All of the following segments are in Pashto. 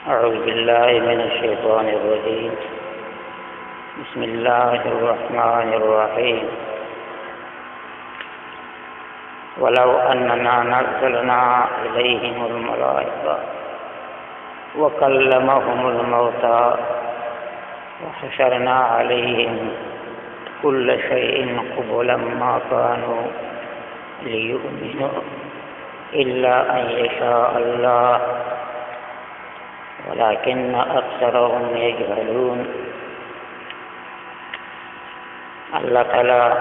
أعوذ بالله من الشيطان الرجيم. بسم الله الرحمن الرحيم. ولو أننا نزلنا إليهم الملائكة وكلمهم الموتى وحشرنا عليهم كل شيء قبلا ما كانوا ليؤمنوا إلا أن يشاء الله ولكن أكثرهم يجهلون. الله تعالى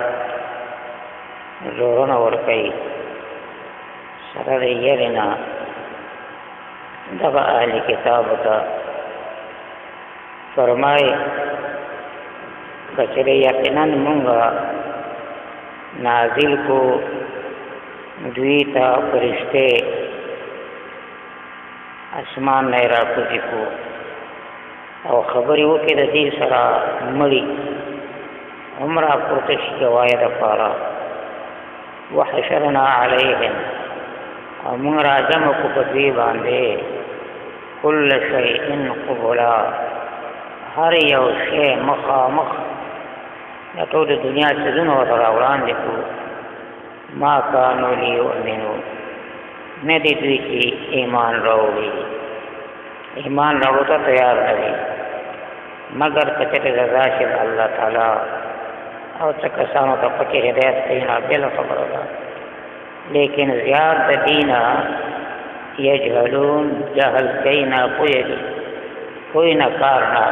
زورنا ورکی سره یرینا دغه اهل کتاب ته فرمای کچره یقینا مونږه نازل کو دوی ته فرشته اسمان نه راکوزي کو او خبرې وکړي د دې سره مړي عمره پورته شي گواهی دپاره وحشرنا علیهم او موږ راجمع کو په دوی باندې کل شیء قبلا هر یو شی مخامخ د ټول دنیا څیزونه ورته راوړاندې کړو ما کانوا لیؤمنوا نه دي دوی چې ایمان راوړي ایمان راوړو ته تیار نه دي مګر که چېرې رضا شي د الله تعالی او څه کسانو ته پکې هدایت کوي نه بله خبره ده لیکن زیات د دینه یجهلون جهل کوي نه پوهېږي کوئی نه کار نه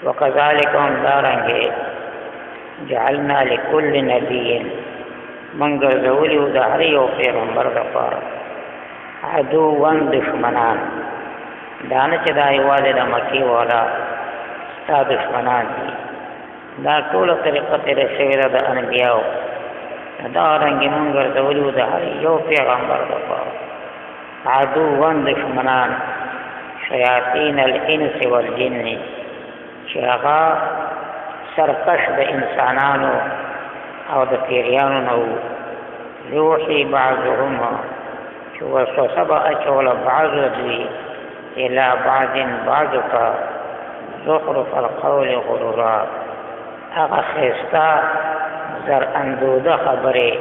وکذلک هم دارنګې جعلنا لكل نبي من ګرځولي د هر یو پیغمبر دپاره عدوا دشمنان دا نه چې دا یوازې د مکې والا ستا دشمنان دي دا ټوله طریقه تېره شوې ده د انبیاو دارنګې مونږ ګرځولي د هر یو پیغمبر دپاره عدوا دشمنان شیاطین الانس والجن چې هغه سرکش د انسانانو او د پیریانو نه وو یوحي بعضهم چې وسوسه به اچوله بعضو دوی الى بعضو ته زخرف القول غرورا هغه ښایسته زر اندوده خبرې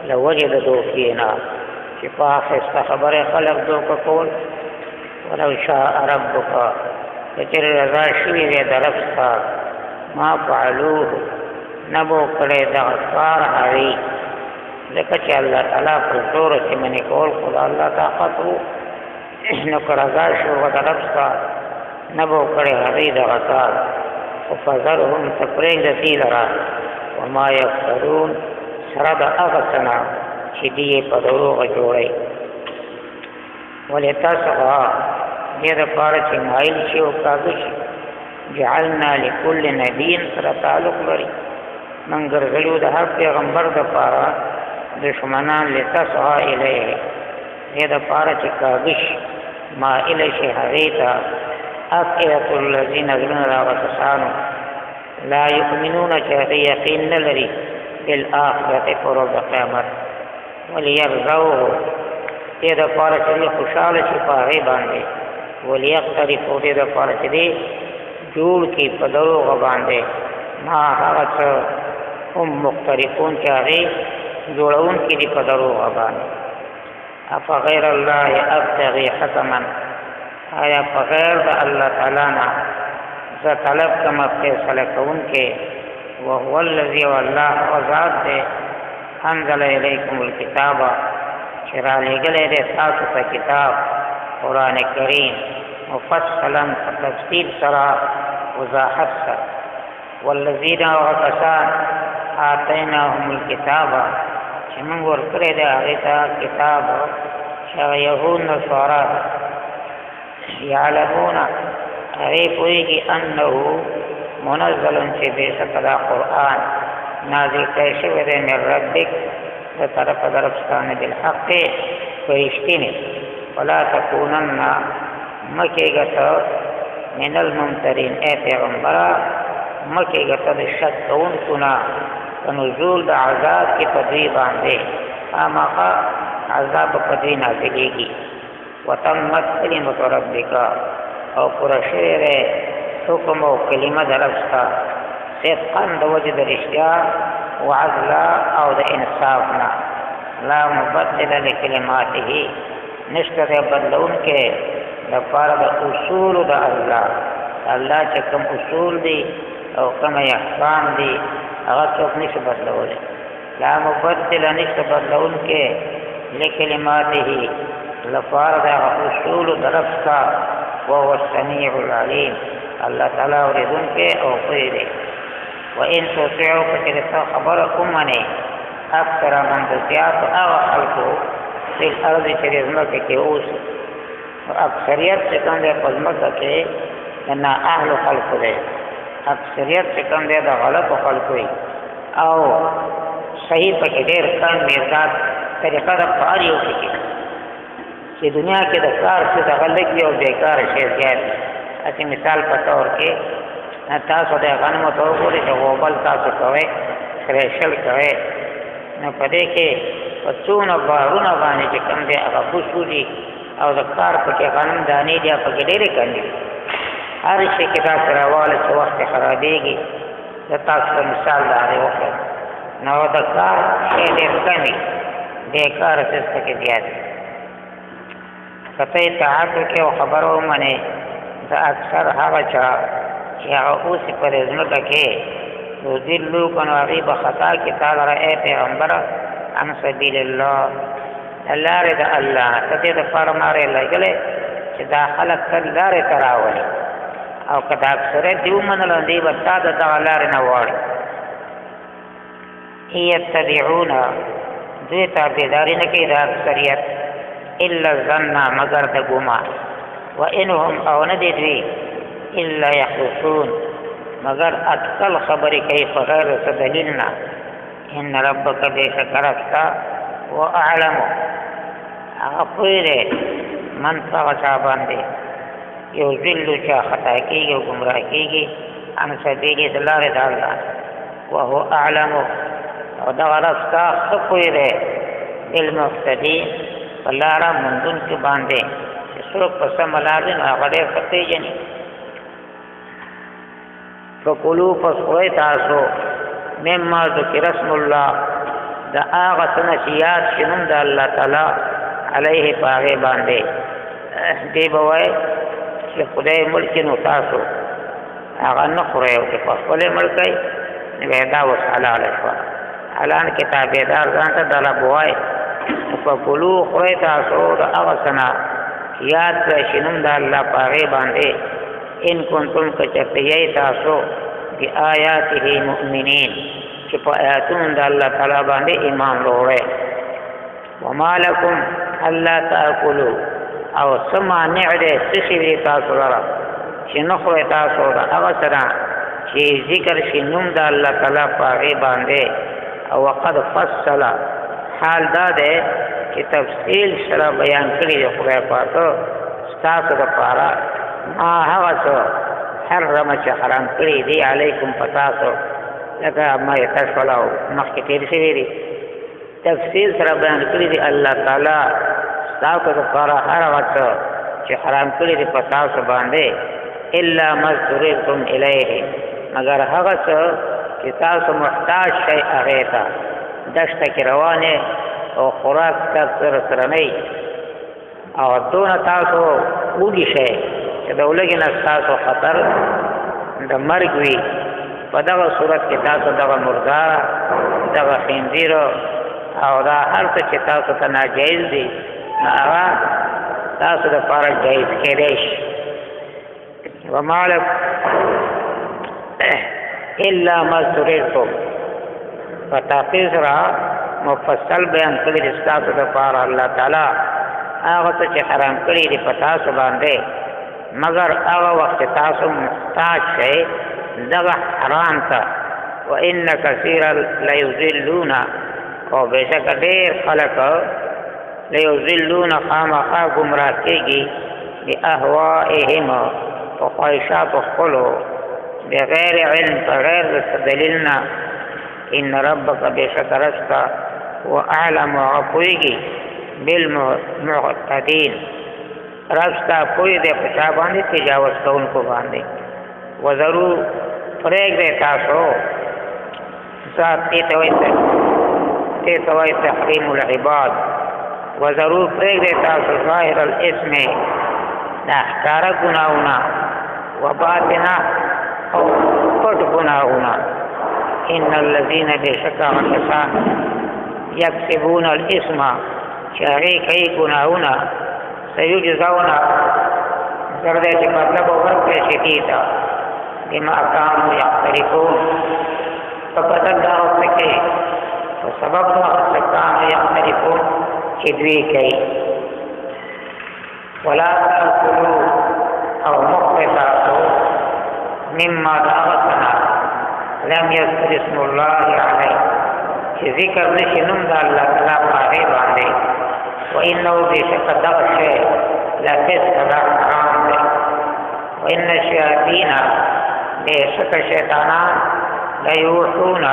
له وجې د دوکې نه چې په هغه ښایسته خبرې خلک دوکه کول ولو شاء ربک که چېرې رضا شوي دی د رب ستا ما فعلوه نه به کړی دغه کار هغې ځکه چې الله تعالی پر زوره چې منې کول خو د الله طاقت و نو که رضا شو د رب ستا نه به کړی هغې دغه کار خو فذرهم ته پرېږده دې لره وما یفترون سره د هغه څه نه چې دې یې په دروغه جوړی ولتصغى دې دپاره چې مایل شي او کاږه شي جعلنا لكل نبي سره تعلق لري من ګرځولیو د هر پیغمبر دپاره دشمنان لتصغى الیه دې دپاره چې کاږه شي مایله شي هغې ته افئدة الذین زړونه د هغه کسانو لا یؤمنون چې هغې یقین نه لري بالآخرة په ورځ د قیامت وليرضوه دې دپاره چې دوی خوشحاله شي په هغې باندې وليقترفوا دې دپاره چې دې جوړ کړي په دروغه باندې ما هغه څه هم مقترفون چې هغې جوړونکي دي په دروغه باندې افغیر الله ابتغي حکما آیا په غیر د الله تعالی نه زه طلب کومه فیصله کوونکی وهو الذي والله هغه ذات دی انزل الیکم الکتاب چې رالیږلی دی تاسو ته کتاب قرآن کریم مفصلا په تفصیل سره وضاحت سره والذین هغه کسان آتیناهم الکتاب چې موږ ورکړی دی هغې ته کتاب چې هغه یهود نصارا یعلمون هغې پوهېږي انه منزل چې بېشکه دا قرآن نازل کړی شوی دی من ربک د طرفه د رب ستا نه بالحق په رښتینې ولا تکونن مه کېږه ته من الممترین ای پیغمبره مه کېږه ته د شک کوونکو نه په نزول د عذاب کې په دوی باندې خامخا عذاب په دوی نازلېږي. وتمت کلمت ربک او پوره شوی دی حکم او کلمه د رب ستا صدقا د وجې د رښتیا وعدلا او د انصاف نه. لا مبدل لکلماته نشته دی بدلونکی دپاره د اصولو د الله. الله چې کوم اصول دي او کوم احکام دي هغه څوک نشي بدلولی. لا مبدل نشته بدلونکی لکلماته لپاره د اصولو د رب ستا وهو السمیع العلیم. الله تعالی اوریدونکی او پوه دی. وان تطیعوا کچرې خبره ومنې اکثر من د زیاتو هغه خلکو فی الارض چې د ځمکې کې اوسي. اکثریت چې کوم دی په ځمکه کې د نااهلو خلکو دی. اکثریت چې کوم دی د غلطو خلکو وي او صحیح پکې ډېر کم مقدار طریقه د کار یو کې چې دنیا کې د کار څه دغه لږ وي او بېکاره شی زیات وي. هسې مثال په طور کې تاسو د غنمو ته وګورئ چې غوبل تاسو کوئ خریشل کوئ نو په دې کې په څونه بارونه باندې چې کوم دی هغه بوسو دي او د کار پکې غنم دانې دي پکې ډېرې کمې دي. هر شي کې داسې راواله څه وخت خرابېږي. د تاسو په مثال د هغې وکړم نو د کار شی ډېر کم وي بېکاره څیز پکې زیات وي. که ته اطاعت وکړې او خبره ومنې د اکثر هغه چا چې هغه اوسې په دې ځمکه کې یضلوک نو هغوی به خطا کړي تا لره ای پیغمبره عن سبیل الله د لارې د الله نه. ته دې دپاره ما لېږلی چې دا خلک تل لارې ته راولي او که د اکثریت دې ومنله دوی به تا د دغه لارې نه واړي. یتبعون دوی تابعداري نه کوي د اکثریت الا الظن مگر د ګمان. وانهم او نه دي دوی الا یخرصون مگر اټکل خبرې کوي په غیر څه دلیل نه. ان ربک بېشک رب ستا واعلم هغه پوه دی من په هغه چا باندې یضل چا خطا کېږي او ګمراه کېږي عن سبیل د لارې د الله. وهو اعلم او دغه رب ستا ښه پوه دی بالمهتدین په لاره موندونکي باندې چې څوک په سمه لار دی نو هغه ډېر ښه پېژني. فکلوا پس خورئ تاسو مما ذکر اسم الله د هغه څه نه چې یاد شي نوم د الله تعالی علیه په هغې باندې. دی به وایي چې خدای مړ کړي نو تاسو هغه نه خورئ او چې په خپل یې مړ کړئ نو بیا دا اوس حلاله شوه. حالان کې تابعدار ځان ته دله به وایي فکلوا خورئ تاسو د هغه څه نه چې یاد کړی شي نوم د الله په هغې باندې ان کنتم کچرته یی تاسو بآیاته مؤمنین چې په آیاتونو د الله تعالی باندې ایمان وروړئ. وما لکم الا تاکلوا او څه مانع دی څه شي دی تاسو لره چې نه خورئ تاسو د هغه سره چې ذکر شي نوم د الله تعالی په هغې باندې. او وقد فصل حال دا دی چې تفصیل سره بیان کړي دی خدای پاک ستاسو دپاره ما هغه څه حرم چې حرام کړي دي علیکم په تاسو لکه میته شول او مخکې تېر شوي دي تفصیل سره بیان کړي دي الله تعالی ستاسو دپاره هر هغه څه چې حرام کړي دي په تاسو باندې الا ما اضطررتم الیه مګر هغه څه چې تاسو محتاج شئ هغې ته دشته کې روانې او خوراک تاسو سره نه او دونه تاسو وږي شئ چې د ولږې نه ستاسو خطر د مرګ وي. په دغه صورت کې تاسو دغه مرداره دغه خنزیر او دا هر څه چې تاسو ته ناجایز دي نو هغه تاسو دپاره جایز کېدی شي. وما لکم الا ما اضطررتم په تحقیق سره مفصل بیان کړي دي ستاسو دپاره الله تعالی هغه څه چې حرام کړي دي په تاسو باندې مگر هغه وخت تاسو محتاج شئ دغه حرام ته. وان کثیرا لیضلون او بېشکه ډېر خلک لیضلون خامخا ګمراه کېږي باهوائهم په خواهشاتو خپلو بغیر علم په غیر د دلیل نه. ان ربک بېشکه رب ستا واعلم وغفويږي بالمعتدين رستا پوی دې پچا باندې تجاوز کوونکو باندې وضرور پرېګ دې تاسو ذات ته وایي تحریم العباد وضرور پرېګ دې تاسو ظاهر الاسم دا ښکارا ګناهونه وباطنا او پټ ګناهونه ان الذين بشكا وكسان يكسبون الاسم شاغي کوي ګناهونه سيجزون زرده چې مطلب ورکړي شي دیتا بما كانوا يقترفون فبدل دا وسکه وسبب دا كانوا يقترفون چې دوی کوي ولا تأكلوا او مختصاتوا مما دعوتنا لم يذكر اسم الله عليه چې ذکر نشي نوم د الله تعالی په باندې وإنه بشك دغشي لا فسق لا حرام ده وإن الشياطين بشك شيطانان لا يوحون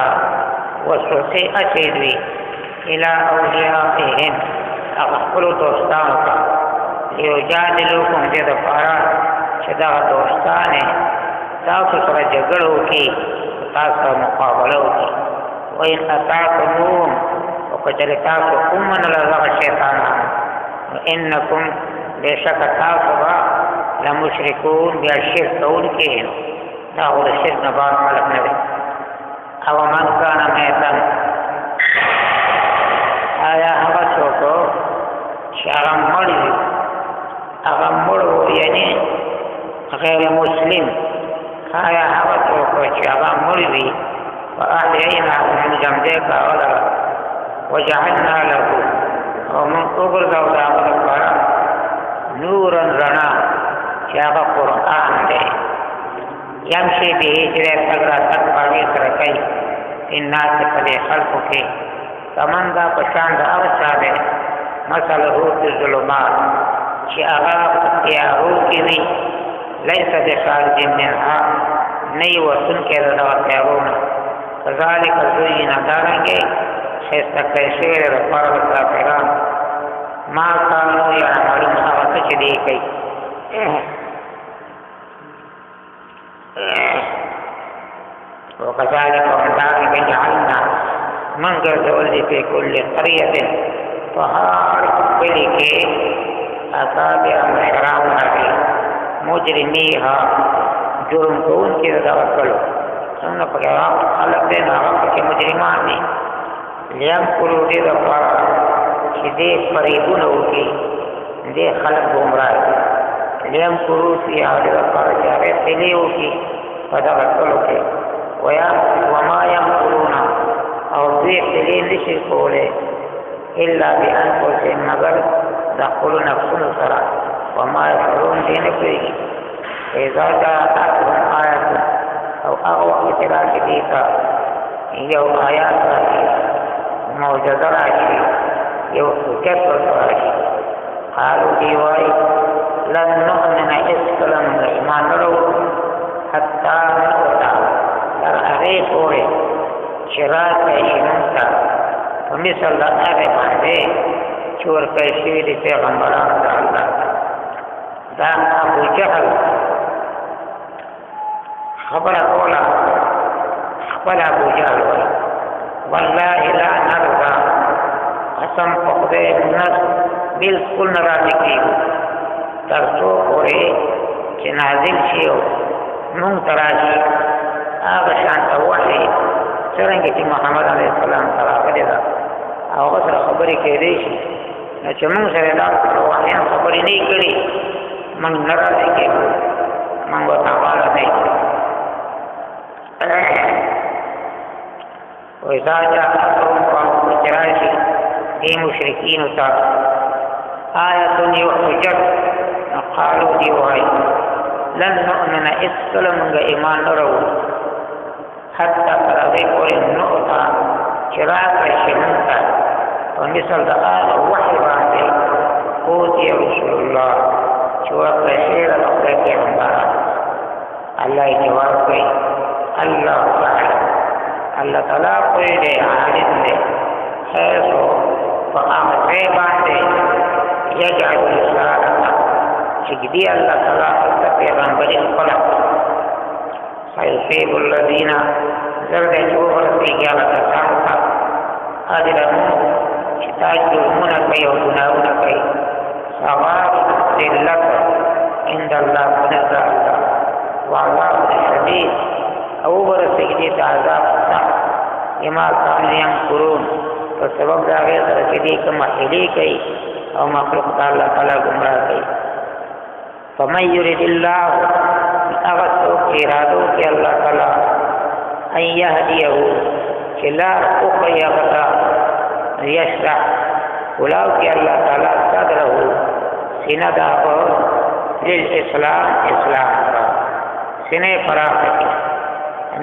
وسوسي أشدوي إلى أوليائهم أقبلوا دوستانك ليجادلوكم جد فارا شدا دوستان تاسو سره جګړو کې تاسو مقابله وکړي وإن أطعتموهم وكجل تاسو من لغا الشيطان وإنكم بشك تاسو لمشركون بالشرك كون داخل الشرك نبات ملك نبي او من كان ميتا آیا هغه څوک چې هغه مړ یعنی غیر مسلم آیا هغه څوک چې هغه مړ وي فأحيينا من جمده كأولا وجعلنا له ومن قبر ذولا مذكرا نورا رنا شاق قرآن دے يمشي به جرى سگرا تقباغی سرکی الناس پدے خلق کے کمن دا پشاند اوچا دے مسئلہ فی الظلمات شاقا تیارو کی وی لیس بخارج منها نئی وسن کے رضا تیارونا كذلك زين دارنگے خیستا کیشیر رفار کافران ما كانوا يعملون اغسط چدی کئی وكذلك وكذلك جعلنا منظر ذولي في كل قرية فهار بلكي أصابع مشراؤنا في مجرميها جرم كون کی توکلو څنګه په هغه حالت دی هغه کې مجرمان دي لیم کولو دې د پاره چې دې فریبونه وکي دې خلک ګمراه لیم کولو چې هغه د پاره چې هغه تلې وکي په دا کولو کې وما يمكرون او دې تلې نشي کوله الا بانفسهم مگر دخلوا نفسهم سرا وما يشعرون دې نه کوي إذا جاءتهم آية أو أغوى إتراك ديكا يو آيات راشي موجزة راشي يو حجت راشي قالوا ديواي لن نؤمن إسكلا من إيمان رو حتى نؤتا لرأغي فوري شراك إيمانتا فمثل لأغي بانده شور كيشي دي پیغمبران دا الله دا أبو جهل خبر قولا خبر ابو جهل والله لا نرضى قسم پخده نس بالکل نراضی کیو ترسو پوری چه نازل شیو نون تراشی آغا شانتا وحی چرنگی چه محمد علیہ السلام تراغلی دا آغا سر خبری که دیشی چه من سر دار وحیان خبری نی کری من نراضی کیو من گو تاوالا نیتی وإذا جاءتهم قوم جراشي في مشركين تاس آية يحجر قالوا ديوهاي لن نؤمن إسلام إيمان نرو حتى قرأي قول النؤطة شراك الشمنطة ومثل دقاء وحي بعده قوتي رسول الله شوى قشير الأخلاق عمبارا الله جواب الله تعالى الله تعالى قوله عالم له حيث فأغفي باندي يجعل رسالة شكدي الله تعالى پیغمبر خلق سيصيب الذين زرد جوهر في جالة سامتا أجرمون شتاج جرمون كي وجناون كي سواب ذلة عند الله ونزع الله وعذاب شديد أوبر سجدي عذاب سخت لما كانوا ينكرون فسبب داغه سره دې کوم حیلې کوي او مخلوق الله تعالی گمراه کوي فمن يريد الله اغسو ارادو کې الله تعالی ان يهديه چلا او خيغتا يشرح ولو کې الله تعالی صدره سیندا او للاسلام اسلام سینې فراخه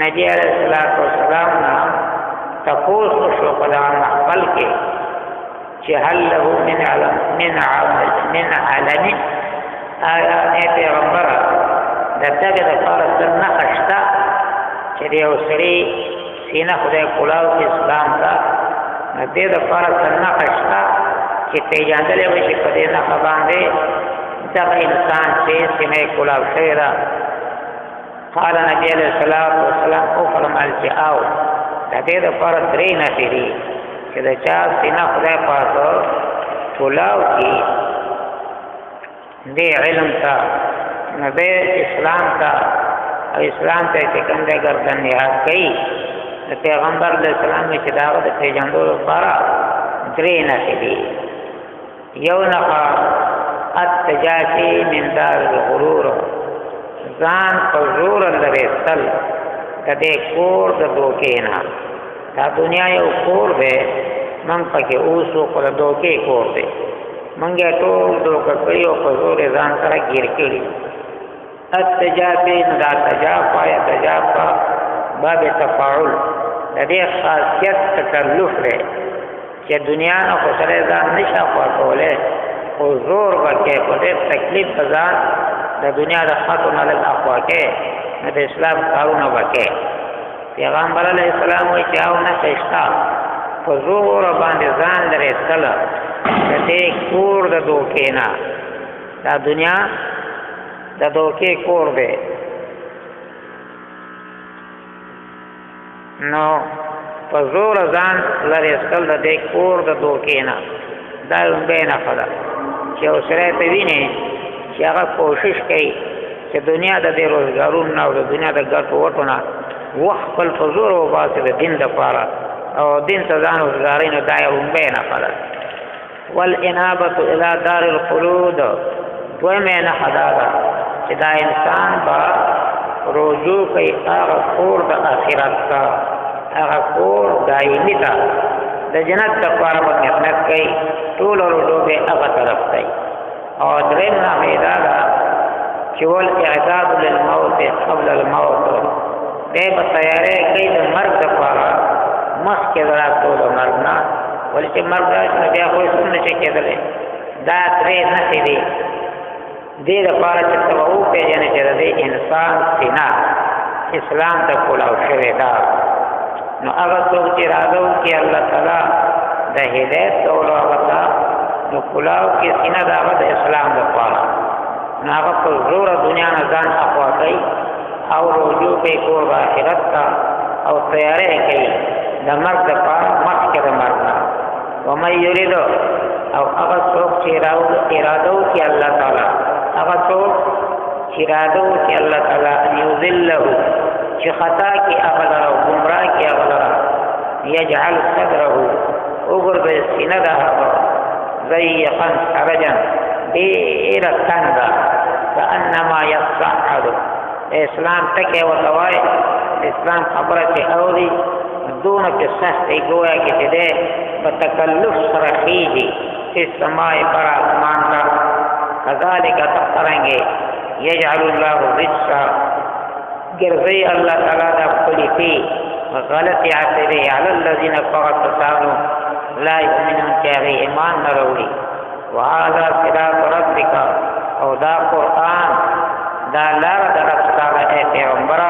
نبی علیہ الصلوۃ والسلام نام تفوز شو قدام محفل کے چہل له من علم آیا نے پیغمبر دتګه د فارس نه خشتا چې یو سړي سینه خدای کولاو اسلام کا دې د فارس نه خشتا چې پیژندل وشي په دې نه باندې دا انسان چې سینه کولاو شوی را قال نبی علیہ الصلوۃ والسلام او فرمایل چې آو د دې د پر درې نه تیری چې د چا سینه خدای پاک کولاو کی دې علم تا نه اسلام تا او اسلام ته چې څنګه ګردن یاد کړي د پیغمبر علیه السلام چې داوته پیژندلو لپاره درې نه تیری یو نه التجاسی من دار الغرور ځان په زور لري تل د دې کور د دوکې نه دا دنیا یو کور دی من پکې اوسو پر دوکې کور دی منګه ټول دوکه کړی او په زور ځان سره گیر کړی اتجابین دا تجافا یا تجافا باب تفاعل د دې خاصیت تکلف دی چې دنیا نه خو سره ځان نشه کوله او زور ورکې په دې تکلیف ځان د دنیا د خاطر نه الاقوا کې د اسلام کارونه وکړي پیغمبر علیه السلام وی چاو نه شتا په زور باندې ځان لري سره د دې کور د دوکې نه دا دنیا د دوکې کور دی نو په زور ځان لري سره د دې کور د دوکې نه دا به نه خدا چې اوسره ته ویني چې هغه کوشش کوي چې دنیا د دې روزګارونو او د دنیا د ګټو وټونه وخت خپل فزور او باسي د دین لپاره او دین ته ځان روزګاري نه دای او به نه خلاص والانابه الى دار الخلود دویمه نه حدادا چې دا انسان با رجوع کوي هغه کور د آخرت ته هغه کور دایمي ته د جنت لپاره محنت کوي ټول رجوع به هغه طرف کوي او دریم نه پیدا چې ول اعداد للموت قبل الموت دې په تیارې کې د مرګ لپاره مخکې دراتو د مرګ نه ولې مرګ راځي بیا خو څنګه چې کېدل دا درې نه دي دې لپاره چې توو په جنې چې د انسان سینا اسلام ته کولاو شوی دا نو هغه څوک چې راځو کې الله تعالی د هدایت او هغه نو کولاو کې سینا دا د اسلام لپاره نو هغه په زور دنیا نه ځان اخوا کوي او رجوع به کور آخرت ته او تیارې کوي د مرګ لپاره مخکې د مرګ نه ومن یرید او هغه څوک چې اراده وکړي الله تعالی هغه څوک چې اراده وکړي الله تعالی ان یذله چې خطا کې هغه او گمراه کې هغه یجعل صدره وګرځي سینه ده ضيقا حرجا ډېر څنګه کانما یصعد اسلام تکي وتوای اسلام خبره چې اوري دون کې سخت گویا کې دې په تکلف سره کیږي چې سماي پر اسمان کا كذلك تقرنګي يجعل الله الرجس ګرځي الله تعالی د خپل فی غلطی عتبه علی الذين فقط كانوا لا يؤمنون كاري ایمان نروړي وهذا صراط ربك او دا قران دا لار درستاره پیغمبر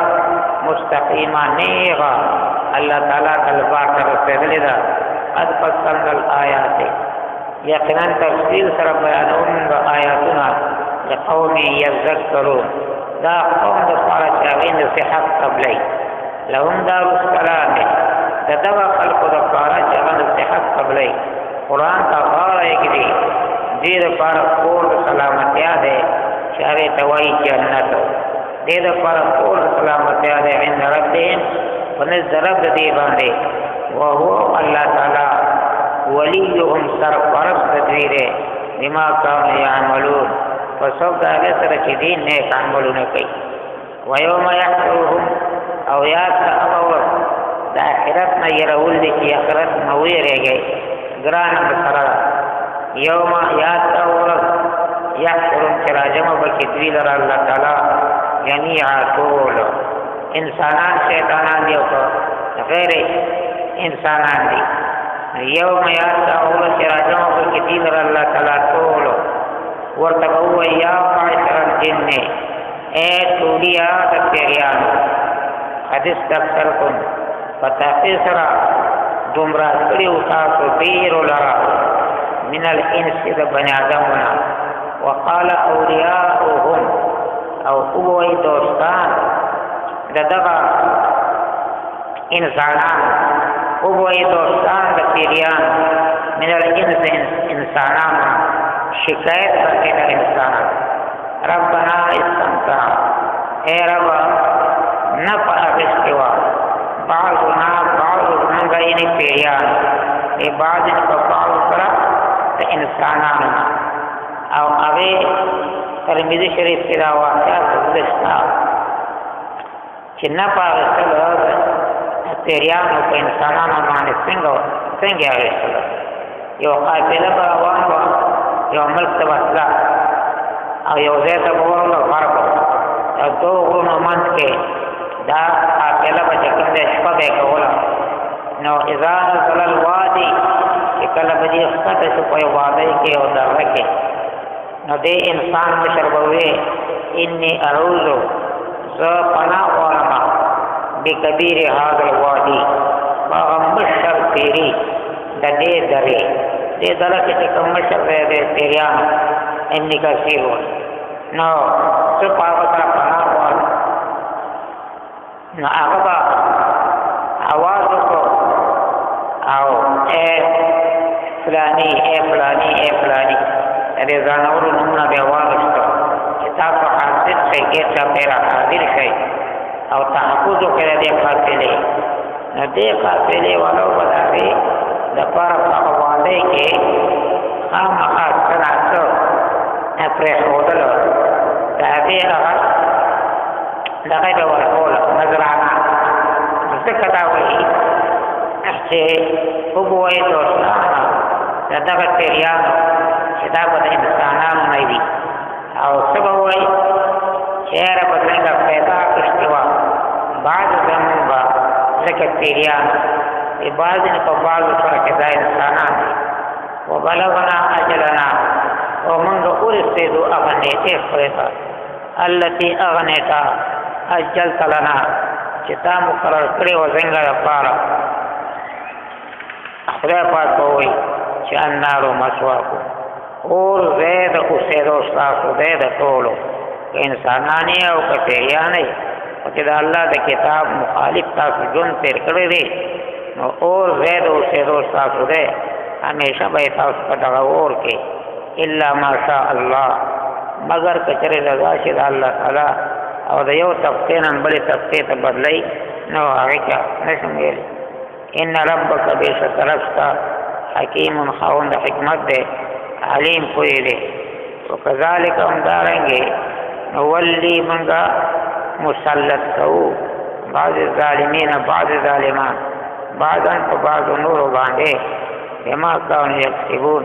مستقیما نیغا الله تعالی طلبا تر رسیدلی دا قد فصلنا الآيات یقینا تفصیل سره بیانون د آیاتونه لقوم یذکرون دا قوم د پاره چې هغوی نصیحت قبلی لهم دار السلام د دغه خلکو د پاره چې هغه نصیحت قبلی قرآن ته غاړه ایږدي دې دپاره کور د سلامتیا دی چې هغې ته وایي جنت دې دپاره کور د سلامتیا دی عند ربهم په نزد رب د دې باندې وهو الله تعالی وليهم سرپرست دوی دی بما كانوا يعملون فسوف دا هغې سره چې دین نیک عملونه کوي ویوم یحشرهم او یاد ته هغه ورځ د آخرت نه یرول دي چې آخرت نه ویرېږئ ګرانه مسله ده یوم یاد ته هغه ورځ یحشرهم چې راجمع به کړي دوی لره الله تعالی جمیعا ټول انسانان شیطانان دي او غیر انسانان دي یوم یاد ته هغه ورځ چې راجمع به کړي دوی لره الله تعالی ټول ورته به ووایي یا معشر الجن اے ټولیا د پیریانو قد استکثرتم په تحقیق سره ګمراه کړي وو تاسو ډېرو لره من الانس د بني آدمونه وقال اولیاؤهم او ووایي دوستان د دغه انسانان ووایي دوستان د پیریانو من الانس انسانانو شکایت کرتے ہیں انسان ربنا استمتع اے رب نفع اغشتوا بعضنا بعض منگا یعنی پیریان اے بعض نفع بعض کرا تا انسانانا او اوے ترمیزی شریف کی دا واقعات گزشتا چی نفع اغشتوا پیریانو پا انسانانا معنی سنگ اغشتوا یو قافله با روان با یو ملک ته وتله او یو ځای ته به ورغله فرق او دو غرونو منځ کې دا قافله به چې کوم دی شپه به یې کوله نو اذا نزل الوادي چې کله به دې ښکته شو په یو وادۍ کې او دره کې نو دې انسان مشر به ووایي اني اعوذ زه پناه غواړم بکبیر هذا الوادي په هغه مشر پیري د دې درې دې دره کې چې کوم مشر دی د پیریانو ابن کثیر و نو څه په هغه سره پناه غواړم نو هغه به اواز وکړو او اے فلانی اے فلانی اے فلانی د دې ځانورو نومونه به یې واخیستو چې تاسو حاضر شئ ګېټ چاپېره حاضر شئ او تحفظ وکړئ د دې قافلې نو دې قافلې والو به د هغې دپاره په هغه وادۍ کې خامخا څه نه څه پرېښودلو د هغې هغه دغه به ورکوله نذرانه ځکه دا وایي چې وګورئ دوستانو د دغه پیریانو چې دا به د انسانانو نه وي او څه به وایي چې یاره به څنګه پیدا اخیستې وه بعض زمونږ به ځکه پیریانو بعض نه په بعضو سره کې دا انسانان دي وبلغنا اجلنا ومنږ ورسېدو هغه نیټې خپلې ته التي هغه نیټه اجلت لنا چې تا مقرر کړې وه زموږ لپاره خدای پاک به وایي چې النارو مثواکم اور ځای د اوسېدو ستاسو دی د ټولو که انسانان یې او که پیریان یې چې د الله د کتاب مخالف تاسو ژوند تېر کړی دی نو اور ځای د اوسېدو ستاسو دی همیشه به یې تاسو په دغه اور کې الا ماشاء الله مگر که چېرې رضا شي د الله تعالی او د یو طبقې نه بلې طبقې ته بدلوي نو هغې کې نشم ویلی ان ربک بېشک رب ستا حکیم خاوند حکمت دی علیم پوهې دی وکذلک همدارنګې نولي منګه مسلط کوو بعض ظالمین بعض ظالمان بعضا په بعضو نورو باندې بما کانوا یکسبون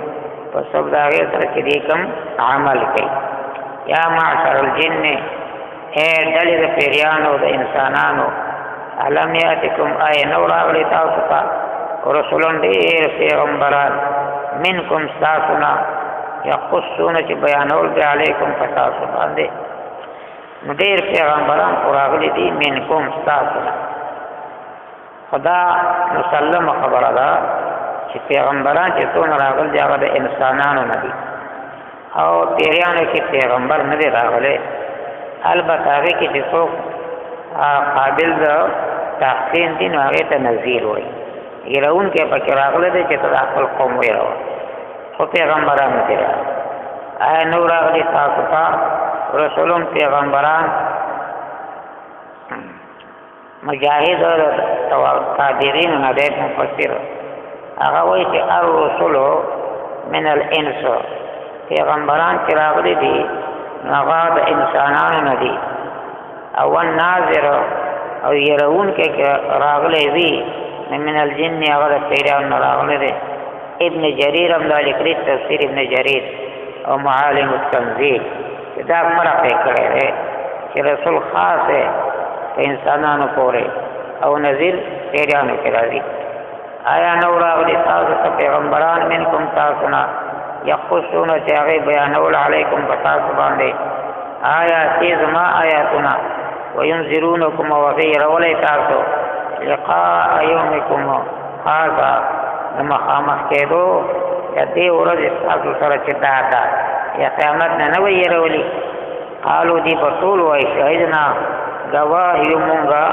په سبب د هغې سره چې دوی کوم عمل کوي یا معشر الجن اے ډلې د پیریانو د انسانانو علم یاتکم آیا نو راغلی تاسو ته رسولان ډېر پیغمبران منکم ستاسو نه یقصونه چې بیانول به علیکم په تاسو باندې نو ډېر پیغمبران خو راغلي دي منکم ستاسو نه خدا مسلمه خبره ده چې پیغمبران چې څومره راغلي دي هغه د انسانانو نه دي او پیریانو کې پیغمبر نه دی راغلی. البته هغې کې چې څوک قابل د تحسین دي نو هغې ته نذیر وایي، یېروونکی پکې راغلی دی چې ته د خپل قوم ویروه، خو پیغمبران نه دي راغلي. آیا نو راغلي تاسو ته رسولون پیغمبران؟ مجاهد تابعین نه دی مفسر هغه وایي چې الرسل من الانس، پیغمبران چې راغلي دي هغه د انسانانو نه دي. او الناظر او یېروونکی چې راغلی وي من الجن هغه د پیریانو نه راغلی دی. ابن جریر هم دا لیکلي تفسیر ابن جریر او معالم التنزیل چې دا فرق یې کړی دی چې رسول خاص دی په انسانانو پورې او نذیر پیریانو کې راځي. آیا نو راغلي تاسو ته پیغمبران منکم تاسو نه یقصون چې هغې بیانول علیکم په تاسو باندې آیاتي زما آیاتونه وینذرونکم او هغې یېرولی تاسو لقاء یومکم هذا د مخامخ کېدو یا دې ورځې ستاسو سره چې دا ده یا قیامت نه نه وی یېرولي. قالو دې به ټول وایي شهدنا ګواه یو مونږه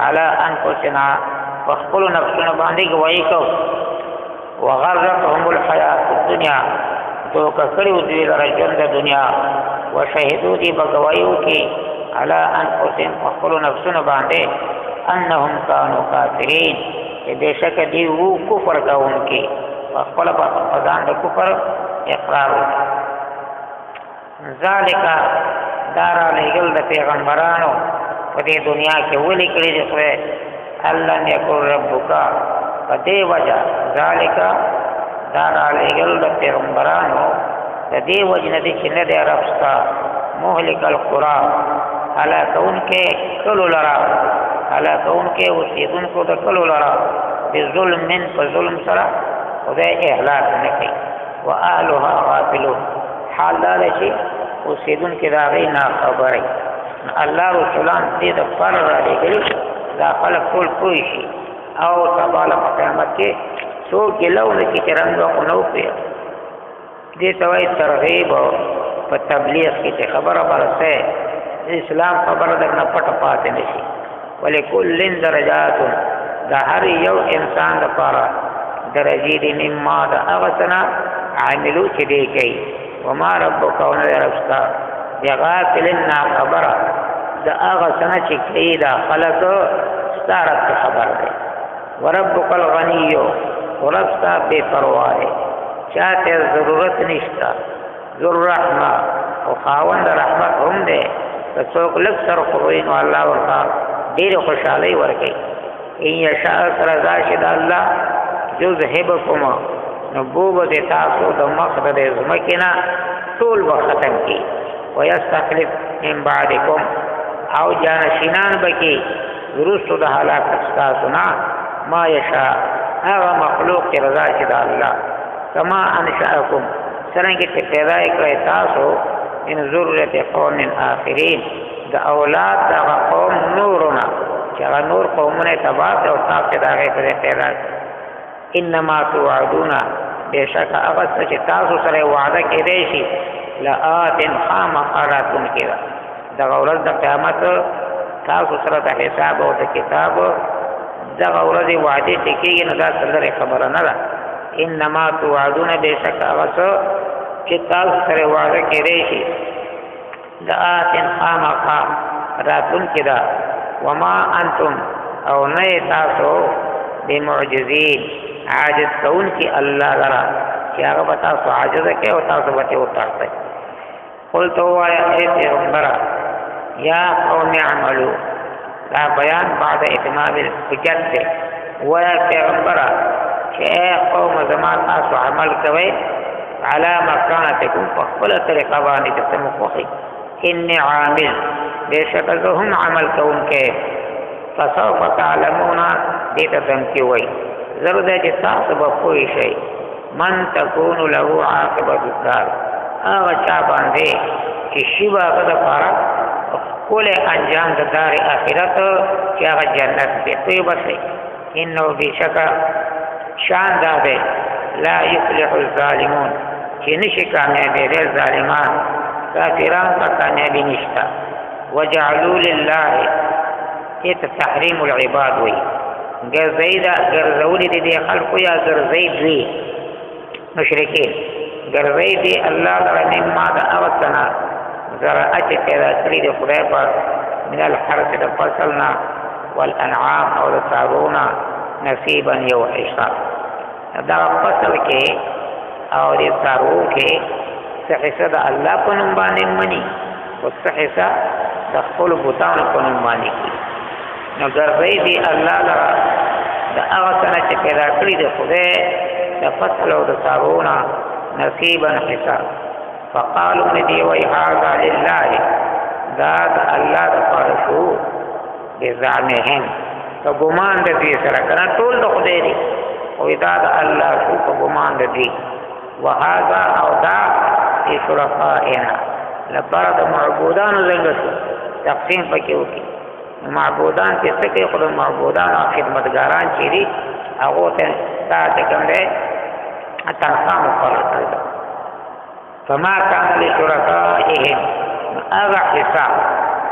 علی انفسنا په خپلو نفسونو باندې ګواهي کوو. وغرتهم الحیات الدنیا دوکه کړي وو دوی لره ژوند د دنیا. وشهدو دې به ګواهي وکړي علی انفسهم په خپلو نفسونو باندې انهم کانوا کافرین چې بېشکه دوی وو کفر کوونکي، په خپله په ځان د کفر اقرار وکړي. ذالک دا رالېږل د پیغمبرانو په دې دنیا کې ولې کړي دي خدای الم یکن ربک په دې وجه ذالک دا رالېږل د پیغمبرانو د دې وجې نه دي چې نه دی رب ستا مهلک القرى هلاکونکی کلو لره هلاکونکی اوسېدونکو د کلو لره بظلم په ظلم سره خدای اهلاک نه کوي. واهلها غافلون حال دا دی چې اوسېدونکي د هغې ناخبره الله رسولان دې دپاره رالېږلي دا خلک ټول پوه شي او سبا له په قیامت کې څوک یې لو نه کړي چې رنګ خو نه وپوهېږي. دې ته وایي ترغیب په تبلیغ کې چې خبره به رسوي د اسلام خبره در نه پټه پاتې نه شي. ولکل درجات د هر یو انسان دپاره درجې دي مما د هغه څه نه عاملو چې دی کوي. وما ربک او نه دی رب ستا بغافل ناخبره د هغه څه نه چې کوي دا خلک ستا رب ته خبر دی. وربک الغني ورب ستا بې پروا دی، چا ته ضرورت نشته، ذو الرحمه او خاوند رحمت هم دی. که څوک لږ سر خوري نو الله ورته ډېرې خوشحالۍ ورکوي. ان یشاء سره دا چې د الله یذهبکم نو بوبه د تاسو د مخ د ځمکې نه ټول به ختم کړي. ویستخلف من بعدکم او جانشینان به کړي وروستو د هلاکت ستاسو نه ما یشاء هغه مخلوق چې رضا چې د الله کما انشأکم څرنګه چې پیدا یې کړی تاسو من ذریة قوم آخرین د اولاد دغه قوم نورونه چې هغه نور قومونه تباه کړي او تاسو د هغې پرې پیدا کړي. انما توعدون بېشکه هغه څه چې تاسو سره وعده کېدی شي لآت خامخا راتلونکې ده. دغه ورځ د قیامت تاسو سره د حساب او د کتاب دغه ورځې وعدې چې کېږي نو دا څه لرې خبره نه ده. انما توعدون بېشکه هغه څه چې تاسو سره وعده کېدی شي لآت خامخا راتلونکې ده. وما انتم او نه یې تاسو بمعجزین عاجز کوونکي الله لره چې هغه به تاسو عاجزه کوي او تاسو به ترې وتښتئ. قل ته ووایه ای پیغمبره یا قوم اعملو دا بیان بعد اتمام الحجت دی. ووایه پیغمبره چې ای قوم زما تاسو عمل کوئ علی مکانتکم په خپله طریقه باندې چې څه مو خوښوي. انی عامل بېشکه زه هم عمل کوونکی. فسوف تعلمون دې ته دمکې وایي ضرور دی چې تاسو به پوه شئ من تکون له عاقبة الدار هغه چا باندې چې شي به هغه دپاره ښکلی انجام د دار آخرت چې هغه جنت دی. پوه به شئ انه بېشکه شان دا دی لا یفلح الظالمون چې نشي کامیابېدی ظالمان کافران ته کامیابي نشته وجعلوا لله ایت تحریم العباد وی ګرځولي دي خلقو یا ګرځي دوی مشرکین ګرځي دي الله لره مما د اوسنا زرع چې پیدا کړی دی خدای پاک من الحرث د فصلنا والانعام او د څارونا نصیبا یو حصہ دا فصل کې او د څارو کې څه حصہ د الله په نوم باندې مني او څه حصہ د خپل بوتانو په نوم باندې نو ګرځي دي الله لره د هغه څه چې پیدا کړی دی خدای د فصل او د څارونا نصیبا حصہ فقالوا ندي وهذا لله ذات الله تفرشو بزعمهم فګمان د دې سره کنه ټول د خدای دی او دا د الله شو فګمان د دې وهذا او دا شرفائنا لپاره د معبودانو څنګه تقسیم پکې وکي معبودان چې څه کوي خدای معبودان او خدمتګاران چې دي هغه ته دا څنګه ده تنخواه مقرر کړی فما كان لشركائهم هذا حساب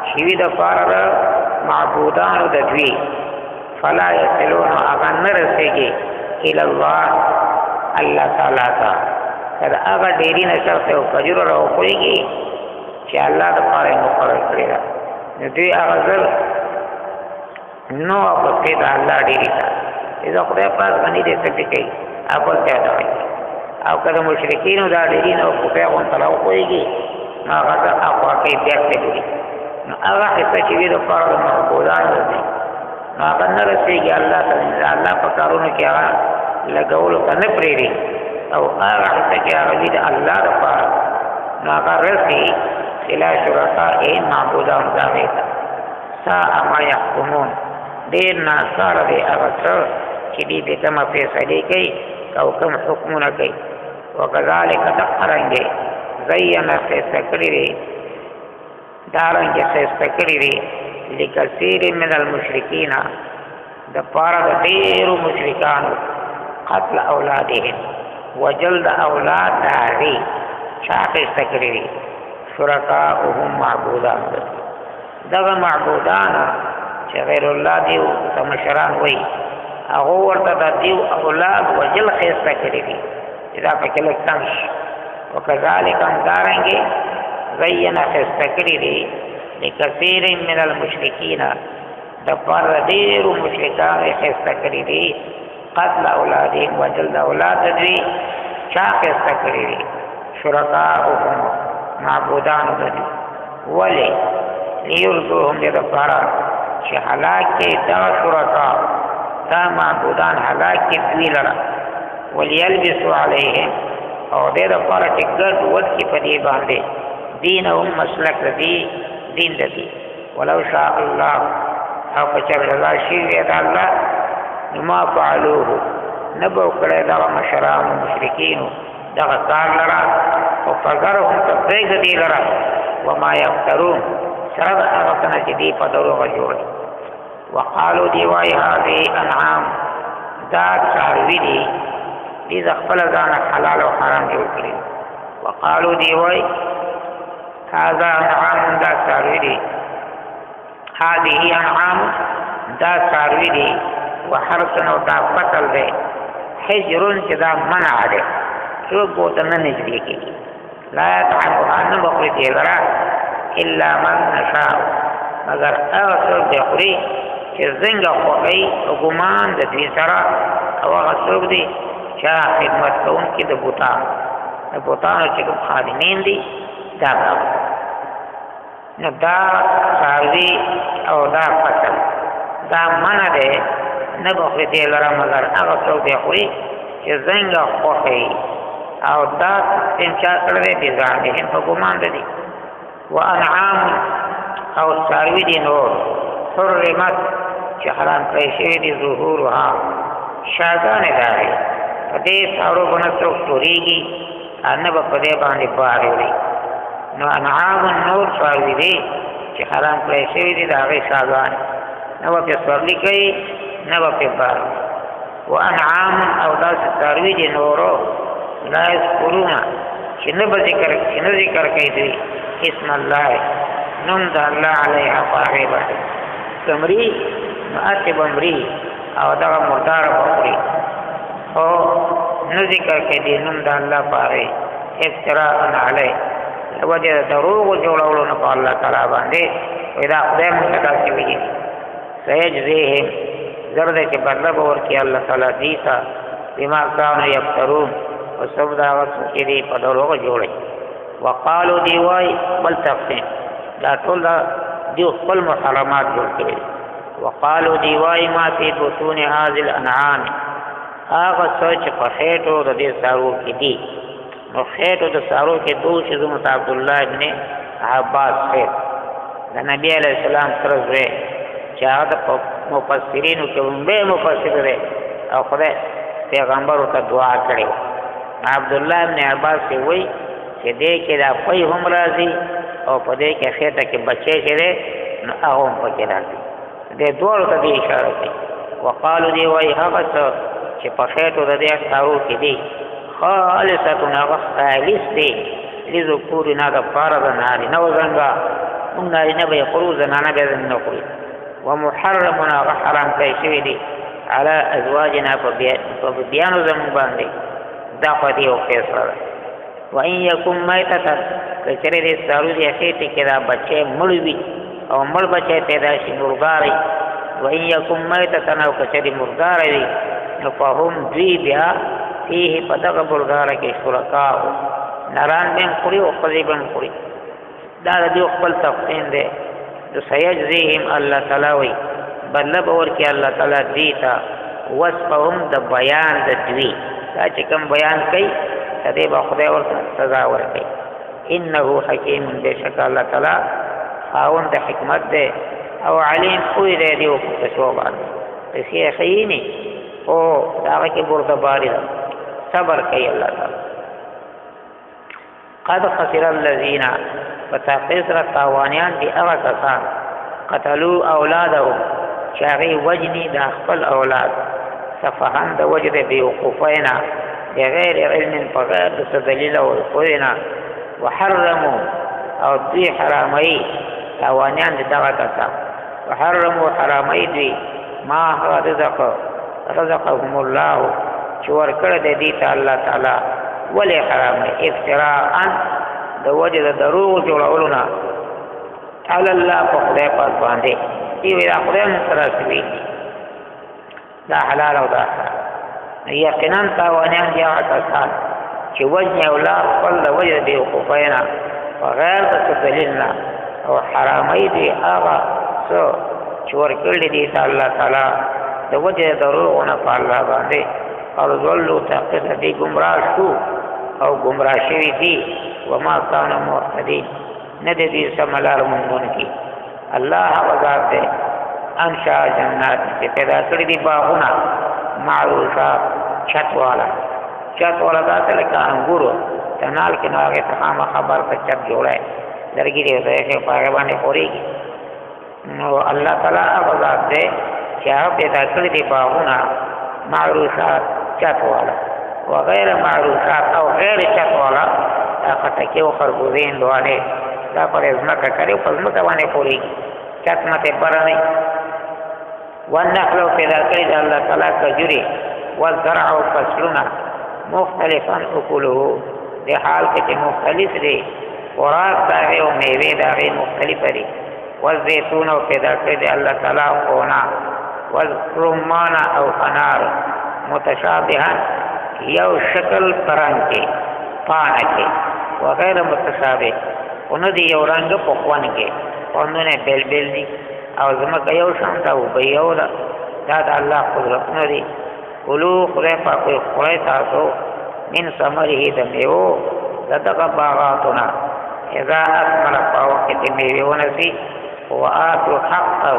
شوی د فارغ معبودان د دوی فلا يصلون اغا نرسیږي الى الله تعالی تا کله هغه ډیری نشر ته کجور راو کوي چې الله د پاره مقرر کړی دا دوی هغه ځل نو په دې د الله ډیری تا اذا خدای پاک باندې دې څه کوي هغه ته دا او کله مشرکین دا ډیری نو په پیغام تلاو کوي ما غدا اقوا کې بیا کوي نو هغه حصہ چې ویل فرض معبودان دي ما باندې رسېږي الله تعالی الله په کارونو کې هغه لګول کنه پریری او هغه حصہ چې هغه دي الله لپاره نو هغه رسي الى شرکاء معبودان ذات سا ما يحكمون دیر ناصار دی هغه چې دې به کومه فیصله کوي او کوم حکمونه کوي وکذالک تقرنګي زینا فیسکری دارنګه فیسکری لکثیر من المشرکین د پاره د ډیرو مشرکانو قتل اولادهم وجلد اولاد داری چا فیسکری شرکاءهم معبودان دغه معبودان چې غیر الله دی او مشران وای هغه ورته د دیو اولاد وجل فیسکری اذا فکل تنش وكذلك دارنگے زینا فاستکری لکثیر من المشرکین دبر دیر مشرکان فاستکری قتل اولادهم وجلد اولاد دی چا فاستکری شرکاؤهم معبودان دی ولی لیرزوهم لدفارا چه حلاک دا شرکا دا معبودان حلاک دوی لرا وليلبسوا عليهم او دې د پاره چې ګرد ود کې په دې باندې دینهم مسلک دې دین دې ولو شاء الله او کچر الله شي دې الله ما فعلوه نبو کړه دا مشران مشرکین دا کار لرا او فزرهم تفریق دې لرا وما يفترون سره هغه څنګه چې دې په دروغ جوړ وقالوا دي واي هذه انعام دا څاروي دي دې خپل ځان حلال او حرام جوړ کړی وقالو دی وای هذا انعام دا څاروي دي هذه انعام دا څاروي دي وحرث او دا فصل دی حجرون چې دا منع دی څوک ورته نه نږدې کېږي لا يطعمها نه بخوري دې لرا الا من نشاء مگر هغه څوک دی خوري چې څنګه خوښوي او ګمان د دې سره او هغه څوک دی چا خدمت کوونکي د بوتانو چې کوم خادمین دي دا نو دا څاروي او دا فصل دا منع دی نه بخوري دې لره مګر هغه څوک دی خوري چې څنګه خوښوي او دا چا کړی دی ځان دې په ګمان دي وانعام او څاروي دي نور حرمت چې حرام کړی شوي دي ظهورها شاګانې داري په دې څاورو باندې څوک تورېږي نه به په دې باندې بار وي نو انعام نور څاروي دي چې حرام کړی شوي دي د هغې شاګانې نه به پرې سورلي کوي نه به پرې بار وانعام او داس څاروي دي نورو لا يذكرون چې نه ذکر کوي دوی اسم الله نوم د الله علیها فاغبه کمری ماته بمری او دا مردار بمری او نه ذکر کوي دی نوم د الله فاغه افتراء علی وجه دروغ جوړولو نه په الله تعالی باندې اذا خدای متکاسي وي سيجزيهم زرد چې بدله ورکړي الله تعالی دیتا بما كانوا يفترون وسبدا وقت کې دی په دروغ جوړي وقالو دی وای بل تقسیم دا ټول دی خپل محرمات جوړ کړي وقالو دی وای ما فی بطون هذه الانعام هغه سوچ په خېټو د دې سارو کې دی نو خېټو د سارو کې دوه چې زموږ عبد الله ابن عباس خېټ د نبی علیہ السلام سره وې چې هغه مفسرینو کې به مفسر دی او خدای پیغمبر ته دعا کړې عبد الله ابن عباس وی چې دې کې دا پي هم راځي او په دې کې خېټه کې بچي کړي نو هغه هم پکې راځي دې دوه ته دې اشاره کوي وقالو دی وای هغه چې په خېټو د دې سارو کې دی خالصتون هغه خالص دی لذکورنا د فرض ناري نو څنګه موږ ناري نه به خروج نه به نه خوري ومحرمنا حرام کوي شوی دی على ازواجنا فبيان زمون باندې دا پدې او فیصله وان يكن ميتة کچره دې سارو دې خېټه کې دا بچي مړوي او مړ بچي پیدا شي مرغاري وان يكن ميتة او کچره مرغاري نو فهم دوی بیا فيه پدغه مرغاره کې شرکا ناران بهم خوري او قضیبن خوري دا دې خپل تقسیم دی تو سيجزيهم الله تعالی وي بدل باور کې الله تعالی دیتا وصفهم د بیان د دوی دا چې کوم بیان کوي دې به خدای ورته سزا ورکړي انه حکیم بشک الله تعالی خاوند حکمت دی او علیم خو دې دی او څه باندې شي خیینه او دا کې برده باری صبر کوي الله تعالی قد خسر الذين فتاقصر تاوانیان دی اغا کسان قتلوا اولادهم شاغی وجنی دا خپل اولاد صفحان دا وجد بیوقوفینا بغیر علم فغیر دا دلیل او خوینا وحرموا او دوی حرامی تاوانیان دی دغا کسان وحرموا حرامی دوی ما رزقهم الله چور کرد دیتا اللہ تعالی ولی حرامی افتراءن د وجه د دروغ جوړولونه تعالی الله په خدای پاک باندې دی وی خدای متراسوي دا حلال او دا یقینا تاوانیان دی هغه کسان چې وجه اولاد خپل د وجه دی وقوفینا بغیر د دلیلنا او حرامي دی هغه څو چې ورکړل دي الله تعالی د وجه دروغونه په الله باندې او ذلوا تقص دي گمراه شو او گمراه شوی دي وما كانوا مهتدين ندي سملار مونږ کی الله وذات دې انشاء جنات چې پیدا کړی دي باغونه معروفه چتوالا دا تل کانګورو تنال کې ناګه تمام خبر په چت جوړه درګي دې په هغه باندې پوريږي نو الله تعالی وذات دې چې پیدا کړی دي باغونه معروفه چتوالا وغير معروفات او غیر چتوالا خټکی او خربوزین دوانه دا پر ازمکه کړي په ازمکه باندې پوريږي چت مته برنه والنخل پیدا کړی د الله تعالی کجوري والزرع فصلنا مختلفا اكله د حال کې مختلف دي خوراک دا او میوه دا مختلف دي والزيتون پیدا کړی د الله تعالی قونا والرمان او انار متشابها یو شکل پرنګ کې پانه کې وغیر متشابه اونو دی یو رنگ په خوان کې اونونه بیل بیل دي او زمکه یو شان دا او به یو دا د الله قدرت لري ولو خدای پاک خدای تاسو من ثمره د میو دغه باغاتنا اذا اثمر فوقت میوه ونسي وآتوا حقه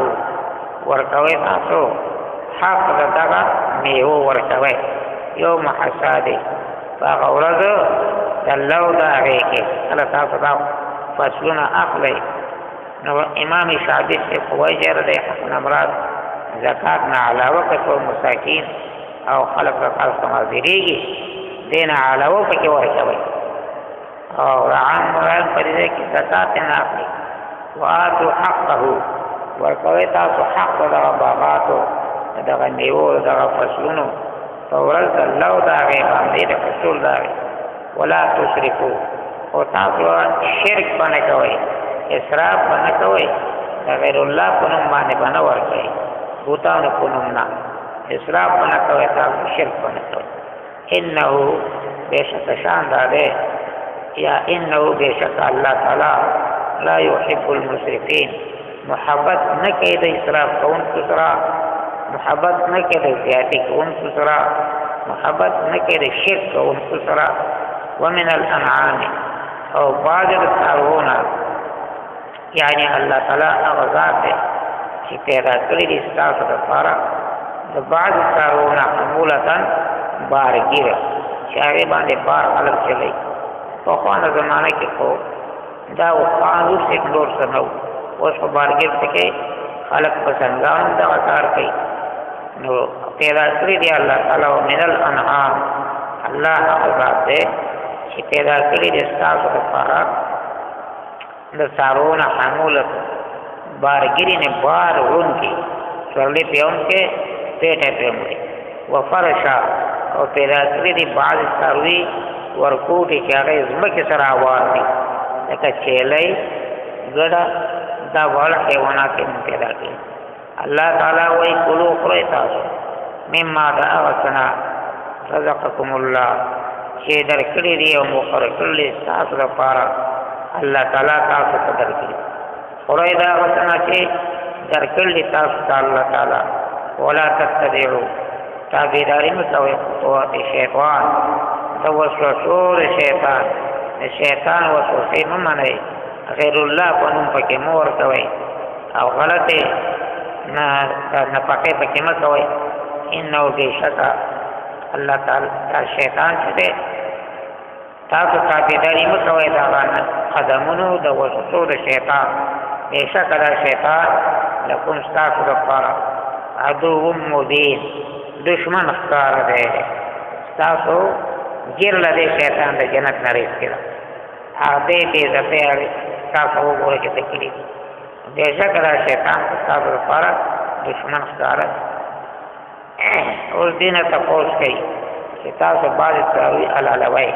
ورکوي تاسو حق دغه میوه ورکوي یوم حساده فغورز دلو دا غیکی اللہ تاسو دا فصلنا اخلی نو امام شعبی سے قوی جر دے حسن امراض زکاة نا علاوه کتو مساکین او خلق د تاسو معذریږي دین علاوه پکې ورکوي او عام مراد په دې کې زکات نه اخلي واتو حقه ورکوي تاسو حق د باغاتو دغه میوه دغه فصلونو فورز الله دا غي باندې د فصل دا ولا تسرفوا او تاسو شرک باندې کوي اسراف باندې کوي غیر الله په نوم باندې باندې ورکوي بوتانو په نوم نه اسراف باندې کوي تاسو شرک باندې کوي انه بشک شان ده یا انه بشک الله تعالی لا يحب المسرفين محبت نه کوي د اسراف کوونکو سره محبت نه کوي د زیاتی کوونکو سره محبت نه کوي د شرک کوونکو سره ومن الانعام او بعض الثرونا یعنی الله تعالی هغه ذات چې پیدا کړی دي ستاسو لپاره د بعض الثرونا حمولتن بارګیره چې هغه باندې بار خلق چلی په خوانه زمانه کې کو دا او قانون سیکلور سنو اوس په بارګیر کې خلق پسندان دا کار کوي نو پیدا کړی دی الله تعالی او من الانعام الله هغه ذات چې پیدا کړی دي ستاسو لپاره د سارونه حمولت بارګری نه بار ورونکي سرلی پیون کې پیټه پیومړي وفرشا او پیدا کړی دي بعض ساروي ورکوټي چې هغه زمکه سره आवाज دي لکه چيلې ګډه دا وړ حیوانات پیدا کړي الله تعالی وایي کلو خوري تاسو مما دا وسنا رزقكم الله چې درکړي دي او مقرر کړل تاسو لپاره الله تعالی تاسو ته درکړي خوري دا وسنا چې درکړل تاسو ته الله تعالی ولا تتبعوا تابعداري متوي خطوات الشيطان توسوسه الشيطان الشيطان وسوسه ممنه غیر الله پنوم پکې مور کوي او غلطه نه پکې پکې ما کوي انه بشکا الله تعالی شیطان چې تاسو تابعداري مکوئ دا باندې قدمونو د وسوسو د شیطان بشکا دا شیطان لکم تاسو لپاره عدو مبین دشمن ښکار دی تاسو ګیر لدې شیطان د جنت نه ریس کړه هغه دې زته تاسو وګورئ چې تکلیف بشکا دا شیطان تاسو لپاره دشمن ښکار دی اوس دینه تاسو کوي چې تاسو باندې تراوی حلالوي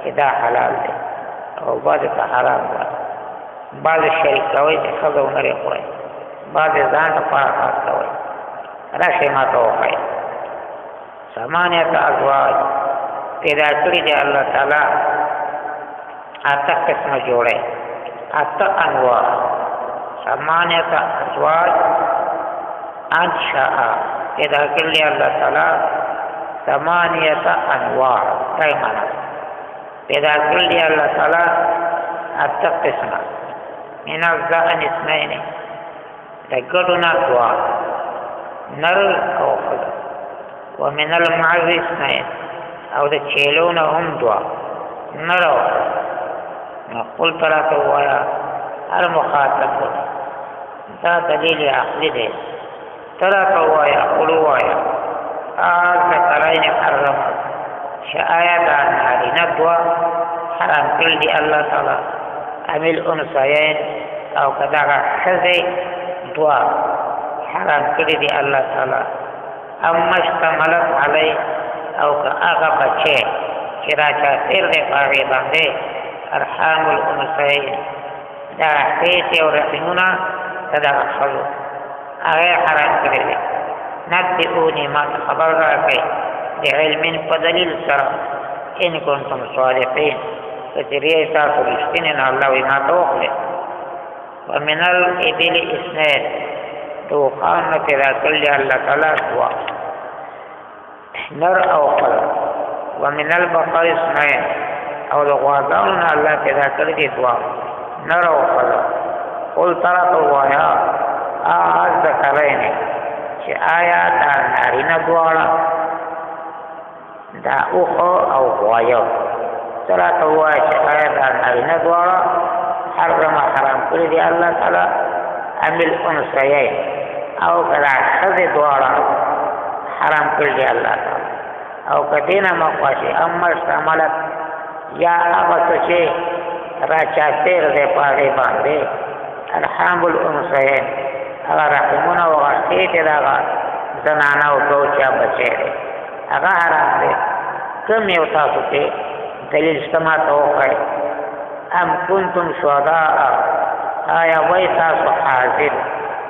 چې دا حلال دی او باندې ته حرام دی باندې شریک کوي چې خزو نه لري کوي باندې ځان په خاص کوي راشه ما ته وایي سامانه ازواج پیدا کړی دی الله تعالی اته قسمه جوړه اته انواع سامانه ازواج انشاء پیدا کړی الله تعالی ثمانیه انواع تایمانا پیدا کړی الله تعالی اته قسمه من الذهن اثنين دګړو دوا نر او خدا ومن المعز اثنين او د چيلون هم دوا نر او نقول تراته وایا هر مخاطب دا دلیل عقلی دی تراته وایا قولوا وایا ذکرین حرم شآیات ناری ندوا حرام کړل دی الله تعالی عمل انثیین او کدا خزه دوا حرام کړی دی الله تعالی اما اشتملت علی او هغه بچي چې راځه تیر دی پاره باندې ارحام الانثیین دا هیڅ او رحمنا کدا خلو هغه حرام کړی دی نبئوني ما خبر راکړي بعلم فدلیل سره ان کنتم صادقین کچریه تاسو رښتینه نه الله وی ما توخله ومن الابل اثنين توقان پیدا کړل الله تعالی دوا نر او خل ومن البقر اثنين او غواګانو الله پیدا کړی دوا نر او خل قل ترى وایا ذکرین چې آیا دا نارینه دواړه دا اوخه او غوایو ترا ته وایي چې آیا دا نارینه دواړه حرام کړی دی الله تعالی عمل انثیین او کله خزه دواړه حرام کړی دی الله تعالی او کدینه مخواشي اما استعمالت یا هغه څه چې راچاپېر دی په هغې باندې ارحام الانثیین هغه رحمونه او غټې دی د هغه زنانه او دوچا بچی دی هغه حرام دی کوم یو تاسو کې دلیل شته ما ته وښایئ ام کنتم شهداء آیا وای تاسو حاضر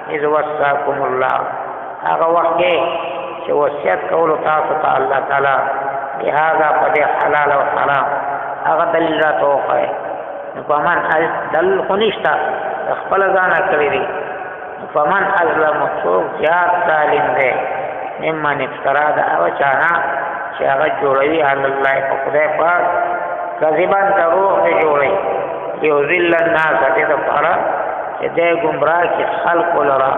اذ وصاکم الله هغه وخت کې چې وصیت کولو تاسو ته الله تعالی بهذا په دې حلال او حرام هغه دلیل راته وښایئ نو په من دلیل خو نشته خپله ځانه کړی دی نو په من اظلم څوک زیات ظالم دی ممن افترا د هغه چا نه چې هغه جوړوي علی الله په خدای پاک کذبا دروغ دی جوړوي لیضل الناس دې دپاره چې دی ګمراه کړي خلقو لره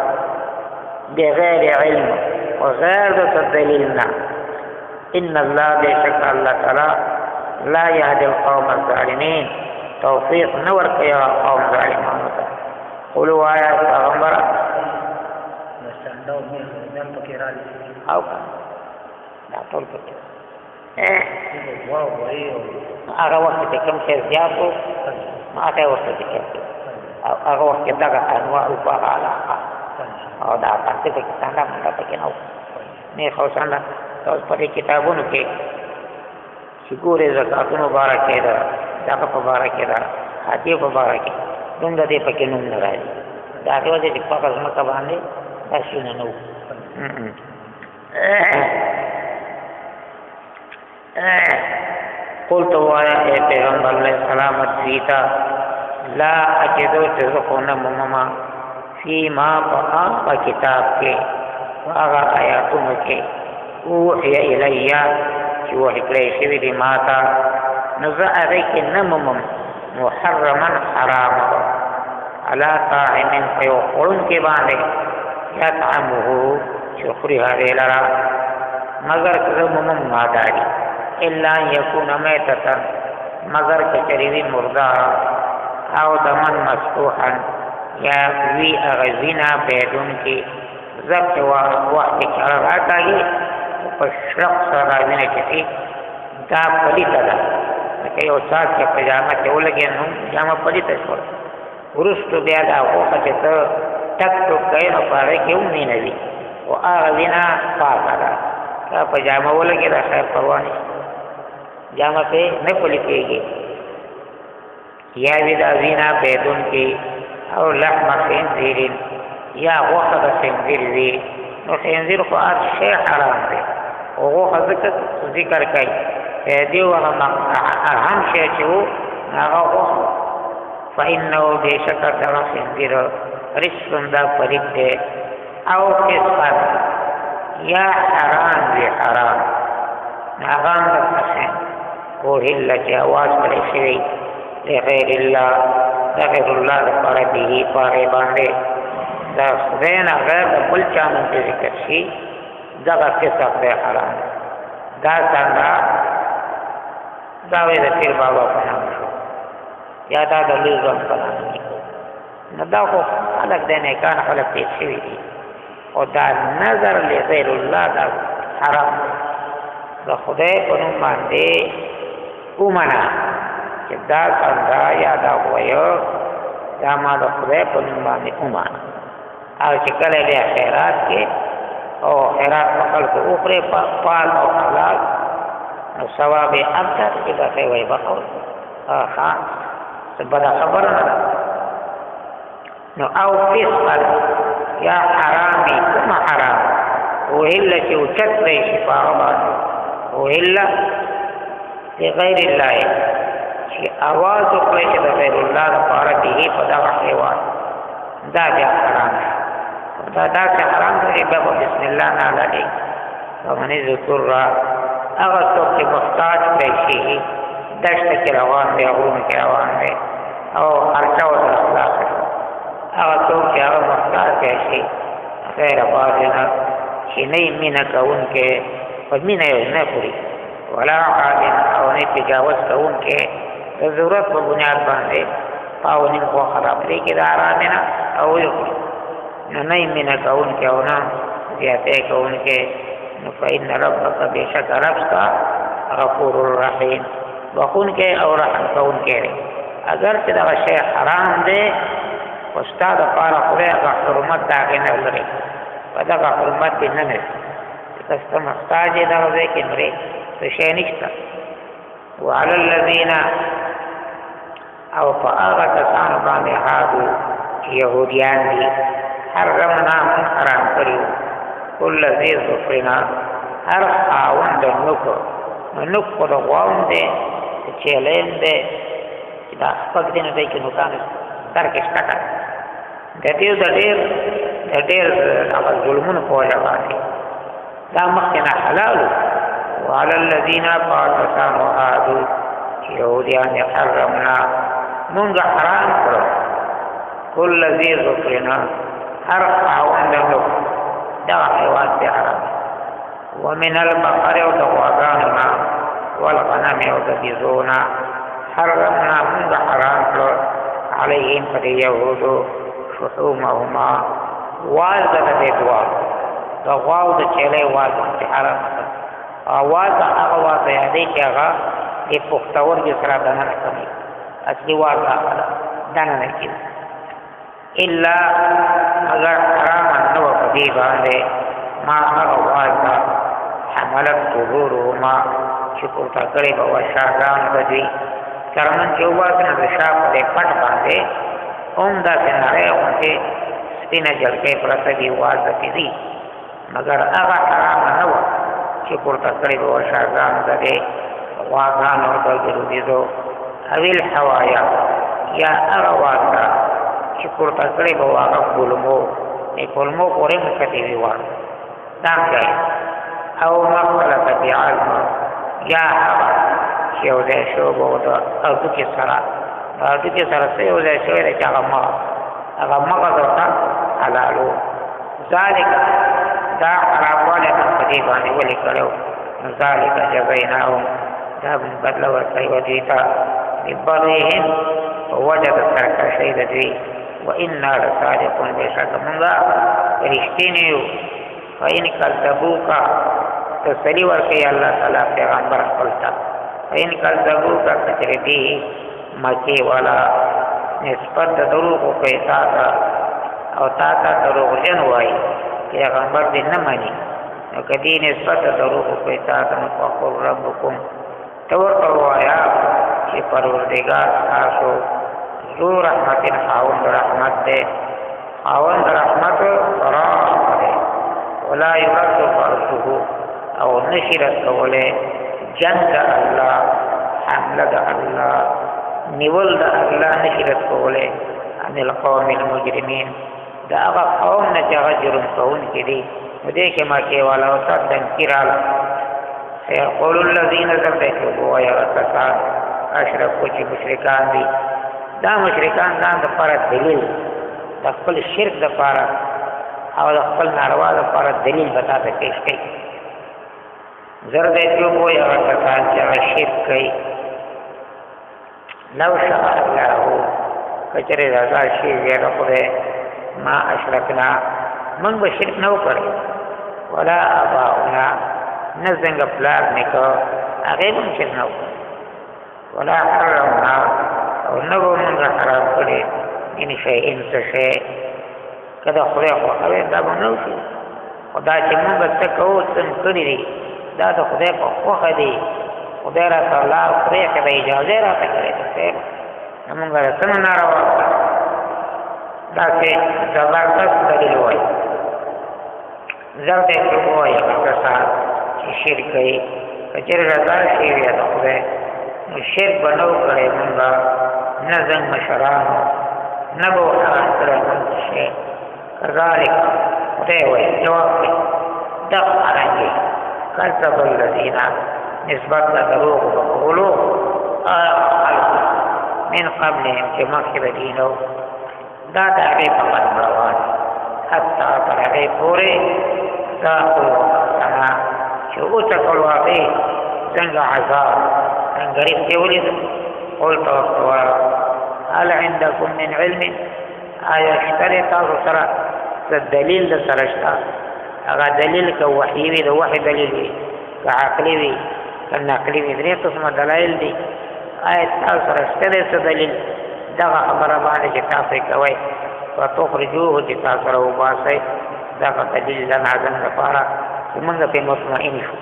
بغیر علم وغیر د دلیل نه ان الله بشک الله تعالی لا يهدي القوم الظالمين توفیق نه ورکوي قوم ظالمانو ته قولوا آیا پیغمبره او دا ټول پکې هغه وخت کې کوم شی زیات و هغه وخت کې او هغه وخت کې دغه انواع په علاقه او دا تاسو په څنګه مونږ پکې نو نه خو څنګه تاسو په کتابونو کې چې ګورې زکاتونو مبارکه ده دغه مبارکه ده هدیه مبارکه دومره دې پکې نوم نه راځي دا هغه وجه چې په کله مکه باندې تاسو نه نو قلت وایا اے پیغمبر علیہ السلام دیتا لا اجدو تزخون ممما فیما پا کتاب کے واغا آیاتون کے اوحی الیا چی وحی کلیشوی دی ماتا نزع غیک نممم محرما حراما علا طاعمن فیو قرن کے باندے یطعمہو چخری حدی لرا مگر کزممم ماداری الا یکون میتتا مگر کچریوی مردارا او دمن مسفوحا یا وی اغزینا بیدون کی ضبط وقت چرغات آگی پشرق سراوینا چسی دا پلیتا دا لکه یو ساس که پجامه چه اولگی نو جامه پلیتا شور ورستو بیا دا خوخه چه تا تک ٹک کئی نو پاره که امی نوی و اغزینا پاکا دا که پجامه اولگی دا خیر پروانی جامه پہ نه پلیتیږي یا وی دا وینا بیدون کی او لحم خنزیر یا غوښه د خنزیر وی نو خنزیر خو هر شی حرام دی او غوښه ذکر کوي دی هغه اهم شی چې و هغه غوښه فإنه بشک دغه خنزیر رجس دا پلید دی او فسق یا حرام دی حرام هغه هم د اوهل چې आवाज کړی شوی لغیر الله غیر الله لپاره به پاره باندې دا خدای نه غیر د بل چا مونږ ذکر شي دغه فسق دی حرام دا څنګه دا وی د پیر بابا په نام شو یا دا د لوی ځوان په نام نه دا خو خلک د نیکان خلک پیښ شوي دي او دا نظر لغیر الله دا حرام د خدای په نوم باندې ومنه چې دا څنګه یا دا وایو دا ما د خدای په نوم باندې ومنه او چې کله بیا خیرات کې او خیرات په خلکو وکړې پال او حلال نو ثواب یې اکثر چې به ښې وایي بقول ښه څه بده خبره نه ده نو او فسقا یا حرامي کومه حرام وهله چې اوچت دی شي په هغه باندې وهله لغیر الله چې आवाज وکړي چې د غیر الله لپاره به په دغه حیوان دا بیا حرام دا داسې حرام دی بیا بسم الله نه لګي ومن ذکر هغه څوک چې محتاج کړی شي دشته کې روان دی غرونه کې روان دی او خرچه ورته خلاص هغه څوک چې هغه محتاج کړی شي غیر باطنه چې نه یې مینه کوونکې په مینه یې نه پوري ولا عادن او نه تجاوز کوونکې د ضرورت په بنیاد باندې او نیم خو خراب دی کې د آرامینه او یو نو نه یې مینه کوونکې او نه زیاتې کوونکې فإن ربك بشك ربك غفور رحیم بخون کې او رحم کون کې اگر چې دا شی حرام دی استاد لپاره خدای هغه حرمت داغې نه لري په دغه حرمت کې نه نه تاسو محتاج دی دغه ځای کې مري څه شی نشته وعلى الذين او فآغا کسانو باندې هادو یهودیان دي حرمنا من حرام کړیو کل ذی ظفرنا هر خاوند نوک په غواوند دی چیلین دی چې دا خپل دین دی کې نوکان ترکشته کړ د ډېر هغه ظلمونو په وجه باندې دا مخکې حلالو وعلى الذين قالوا هادو یهودیان حرمنا مونږ حرام کړو کل ذی ظفرنا هر خاوند نوک دا حیوان دی حرام ومن البقر او د غواګانو والغنم او د بيزونا حرمنا مونږ حرام کړو علیهم پر یهودو شحومهما والده د دوار د غواو د چیلې والده حرام اواز هغه واځي یادې چې هغه د پختور کې سره دنه کوي اصلي واځه دنه نه کوي الا اگر حرام نو په دې باندې ما هغه واځه حملت ظهورهما چې پورته کړي به وشاګان بدوي کرمن چې واځنه د شاپ د پټ باندې اوم دا څنګه راوځي سپینه جلکې پرته دی واځه دي مگر هغه حرام نه و چې پورته کړي به وشاګان بدوي واغان او د ګرځېدو اویل حوایا یا هغه واځه چې پورته کړي به واغه کولمو کولمو پورې مکتي وي واه دا ځای او مخلط بعلم یا هغه چې یو ځای شو به د هډوکي سره د هډوکي سره څه یو ځای شوی دی چې هغه مغز ورته حلالو ذلک دا حراموالی من په دې باندې ولې کړی ذلک جزیناهم دا موږ بدله ورکړې وه دوی ته ببغیهم په وجه د سرکشۍ د دوی وإنا لصادقون بېشکه موږ رښتینې یو فإن کذبوک تسلی ورکړي الله تعالی پیغمبر خپل ته فإن کذبوک کچرې دې مکې والا نسبت د دروغو کوي تا ته او تا ته دروغجن وایي پیغمبر دې نه مني نو که دې نسبت د دروغو کوي تا ته نو فقل ربکم ته ورته ووایه چې پروردګار ستاسو ذو رحمت خاوند رحمت دی خاوند رحمت فراخ دی ولا يرد فرضه او نشرت کوله جنگ الله حمله الله نیول د الله نشرت کوله ان القوم المجرمين دا هغه قوم نه چې جرم کوون کې دي دې کې ما کې والا او تدن کراله سيقول الذين ذبحوا ويا كفار اشركوا چې مشرکان دي دا مشرکان ځان د پر دلیل د خپل شرک د پر او د خپل ناروا د پر دلیل بتا ته پیش کړي زر دې جو کوی هغه کسان چې شرک کوي لو شاء الله کچره رضا شي ویره کوي ما اشرکنا من به شرک نه وکړي ولا اباؤنا نزنګ پلار نکو هغه هم شرک نه وکړي ولا حرمنا او نو موږ حرام کړي ان شي ان څه کله خدای خو هغه دا بنو شي خدای چې موږ څه کوو څنګه کړی دي دا د خدای په خوښه دی خدای را تعالی پرې کړی اجازه را کړی ته موږ څنګه ناروا دا چې زبردست دلیل وایي زرد کې وایي کسان چې شرک کوي کچره رضا شي وي د خدای نو شرک بنو کړي موږ نه زنګ مشرانو نه به حرام کړی موږ شي كذلك خدای جواب دی دا ارانګي کذب الذين نسبت دروغ وقولوا من قبلهم چې مخکې دینو دا د هغې فقط مړوان حتی تر هغې پورې ذاقوا بأسنا چې وڅکلو هغې څنګه عذاب انګریب کې ولید قل ورته ووایه هل عندكم من علم آیا شته دی تاسو سره څه دلیل د سره شته هغه دلیل که وحی وي د وحی دلیل وي که عقلي وي که نقلي وي درې قسمه دلایل دي آیا تاسو سره شته دی څه دلیل دغه خبره باندې چې تاسو یې کوئ فتخرجوه چې تاسو راوباسئ دغه دلیل د ناظم لپاره چې موږ پرې مطمئن شو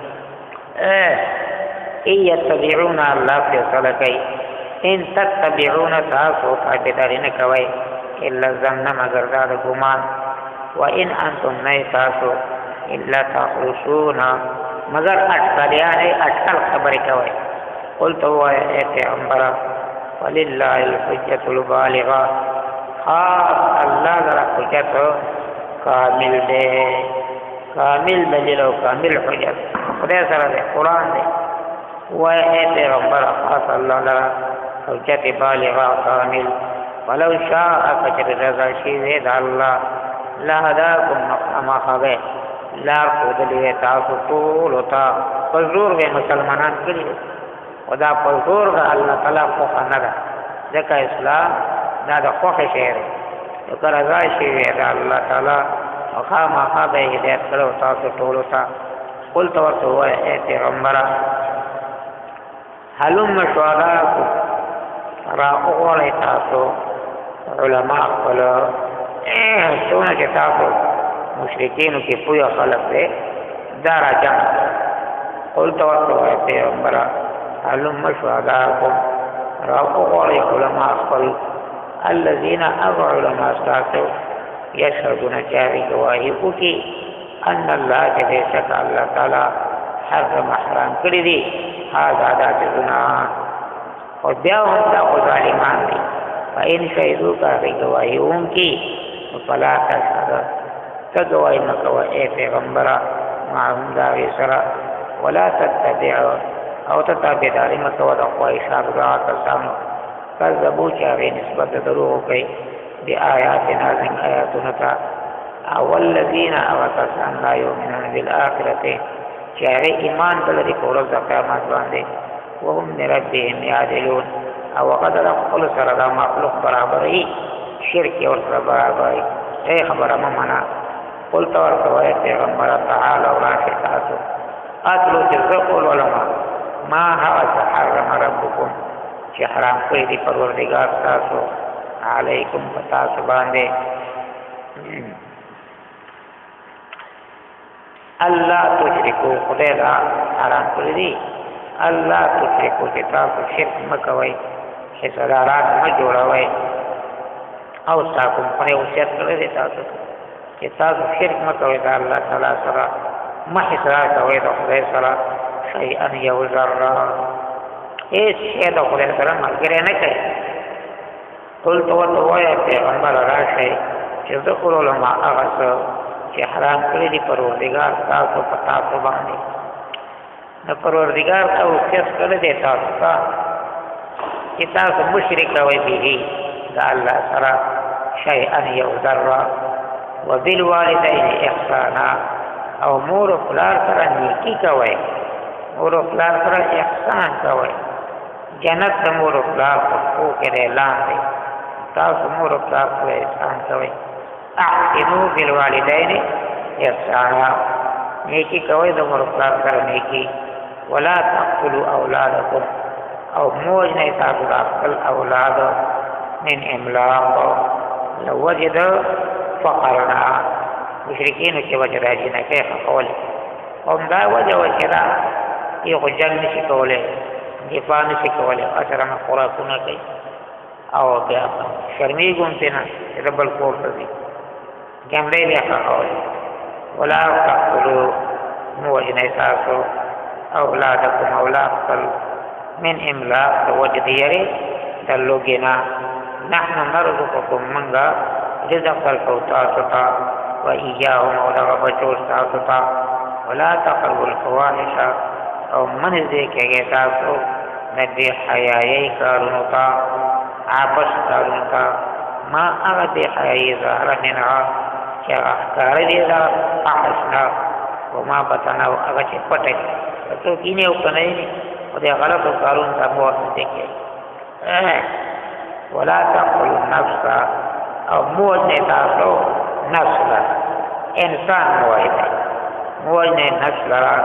ان یتبعون الله فیصله کوي ان تتبعون تاسو تابعداري نه کوئ الا الظن مگر دا د ګمان وان انتم نه تاسو الا تخرصون مگر اټکلیانې اټکل خبرې کوئ قلت ووایه ای پیغمبره ولله الحجة البالغه خاص الله لره حجت کامل دی کامل دلیل او کامل حجت خدای سره دی قرآن دی وایه ای پیغمبره خاص الله لره حجت بالغه کامل ولو شاء کچر رضا شي د الله لهداكم ما خبه لار خودلی تاسو ټول وتا پزور به مسلمانان کړي ودا پزور د الله تعالی خو نه ده ځکه اسلام دا د خوښه شی دی نو که رضا شي د الله تعالی خامخا به هدایت کړو تاسو ټول وتا قلت ورته وایه ای پیغمبره هلم شهداءکم را وغواړئ تاسو علما خپل څونه چې تاسو مشرکینو کې پوهه خلک دی دا را جمع قلت ورته وایه پیغمبره هلم شهداءکم را وغواړئ علما خپل الذین هغه علما ستاسو یشهدون چې هغې ګواهي وکړي ان الله چې بېشکه الله تعالی حرم حرام کړي دي هذا دا څیزونه او بیا هم دا خو ظالمان دي فإن شهدوا که هغې ګواهي وکړي نو فلا تشهد ته ګواهي مه کوه ای پیغمبره معهم د هغې سره ولا تتبع او ته تابعداري مه کوه د خواهشاتو د هغه کسانو کذبو چې هغې نسبت د دروغو کوي بآیاتنا زموږ آیاتونو ته او الذین هغه کسان لا یؤمنون بالآخرة چې هغې ایمان نه لري په ورځ د قیامت باندې وهم لربهم یعدلون او هغه د خپلو سره دا مخلوق برابروي شرک یې ورسره برابروي ای خبره مه منه قلته ورته وایه پیغمبره تعالوا راشئ تاسو اتلو چې زه ولولم ما هغه څه حرم ربکم چې حرام کړي دي پروردګار تاسو علیکم په تاسو باندې الله تشرکو خدای دا حرام کړی دي الله تشرکو چې تاسو شرک مه کوئ حصداران مه جوړوئ او تاسو په وصیت کړی دی تاسو چې تاسو شرک مه کوئ د الله تعالی سره مه حصدار کوئ د خدای سره شیئا یو ذره هېڅ شی د خدای سره ملګری نه کوي قلت ورته ووایه پیغمبره راشئ چې زه ولولم هغه څه چې حرام کړي دي پروردګار تاسو په تاسو باندې د پروردګار ته وصیت کړی دی تاسو ته چې تاسو مشرک کوئ به د الله سره شیئا یو ذره وبالوالدین احسانا او مور و پلار سره نیکي کوئ مور و پلار سره احسان کوئ جنت د مور و پلار په پښو کې دی لاندې تاسو مور و پلار سره احسان کوئ احسنوا بالوالدین احسانا نیکی کوئ د مور و پلار سره نیکی ولا تقتلوا اولادکم او موج نه تاسو د خپل اولاد من املاق لو وجد فقرنا مشرکینو چې وجه راځي نه کوي خول همدا وجه وچرا یو خو جنګ نشي کولی دفاع نشي کولی اثره نه خوراکونه کوي او بیا شرمېږي هم ترې نه چې د بل کور ته ځي جملې بیا کولی ولا تقتلوا مو وجنئ تاسو اولادکم اولاد خپل من املاق د وجه د یرې د لوږې نه نحن نرزقکم منګه رزق درکوو تاسو ته و ایاهم او دغه بچو تاسو ته ولا تقربوا الفواحش او منځ کېږئ تاسو د بې حیایۍ کارونو ته عبث کارونو ته ما هغه بې حیایي ظاهره منها چې هغه ښکاره دي د فحش نه وما بطن او هغه چې پټه دي که څوک یې او که نه یې خو د غلطو کارونو ته مو ورنږدې کېږي ولا تقتلوا النفس او مو وژنئ تاسو نفس لره انسان مو وژنئ وجن نفس لرا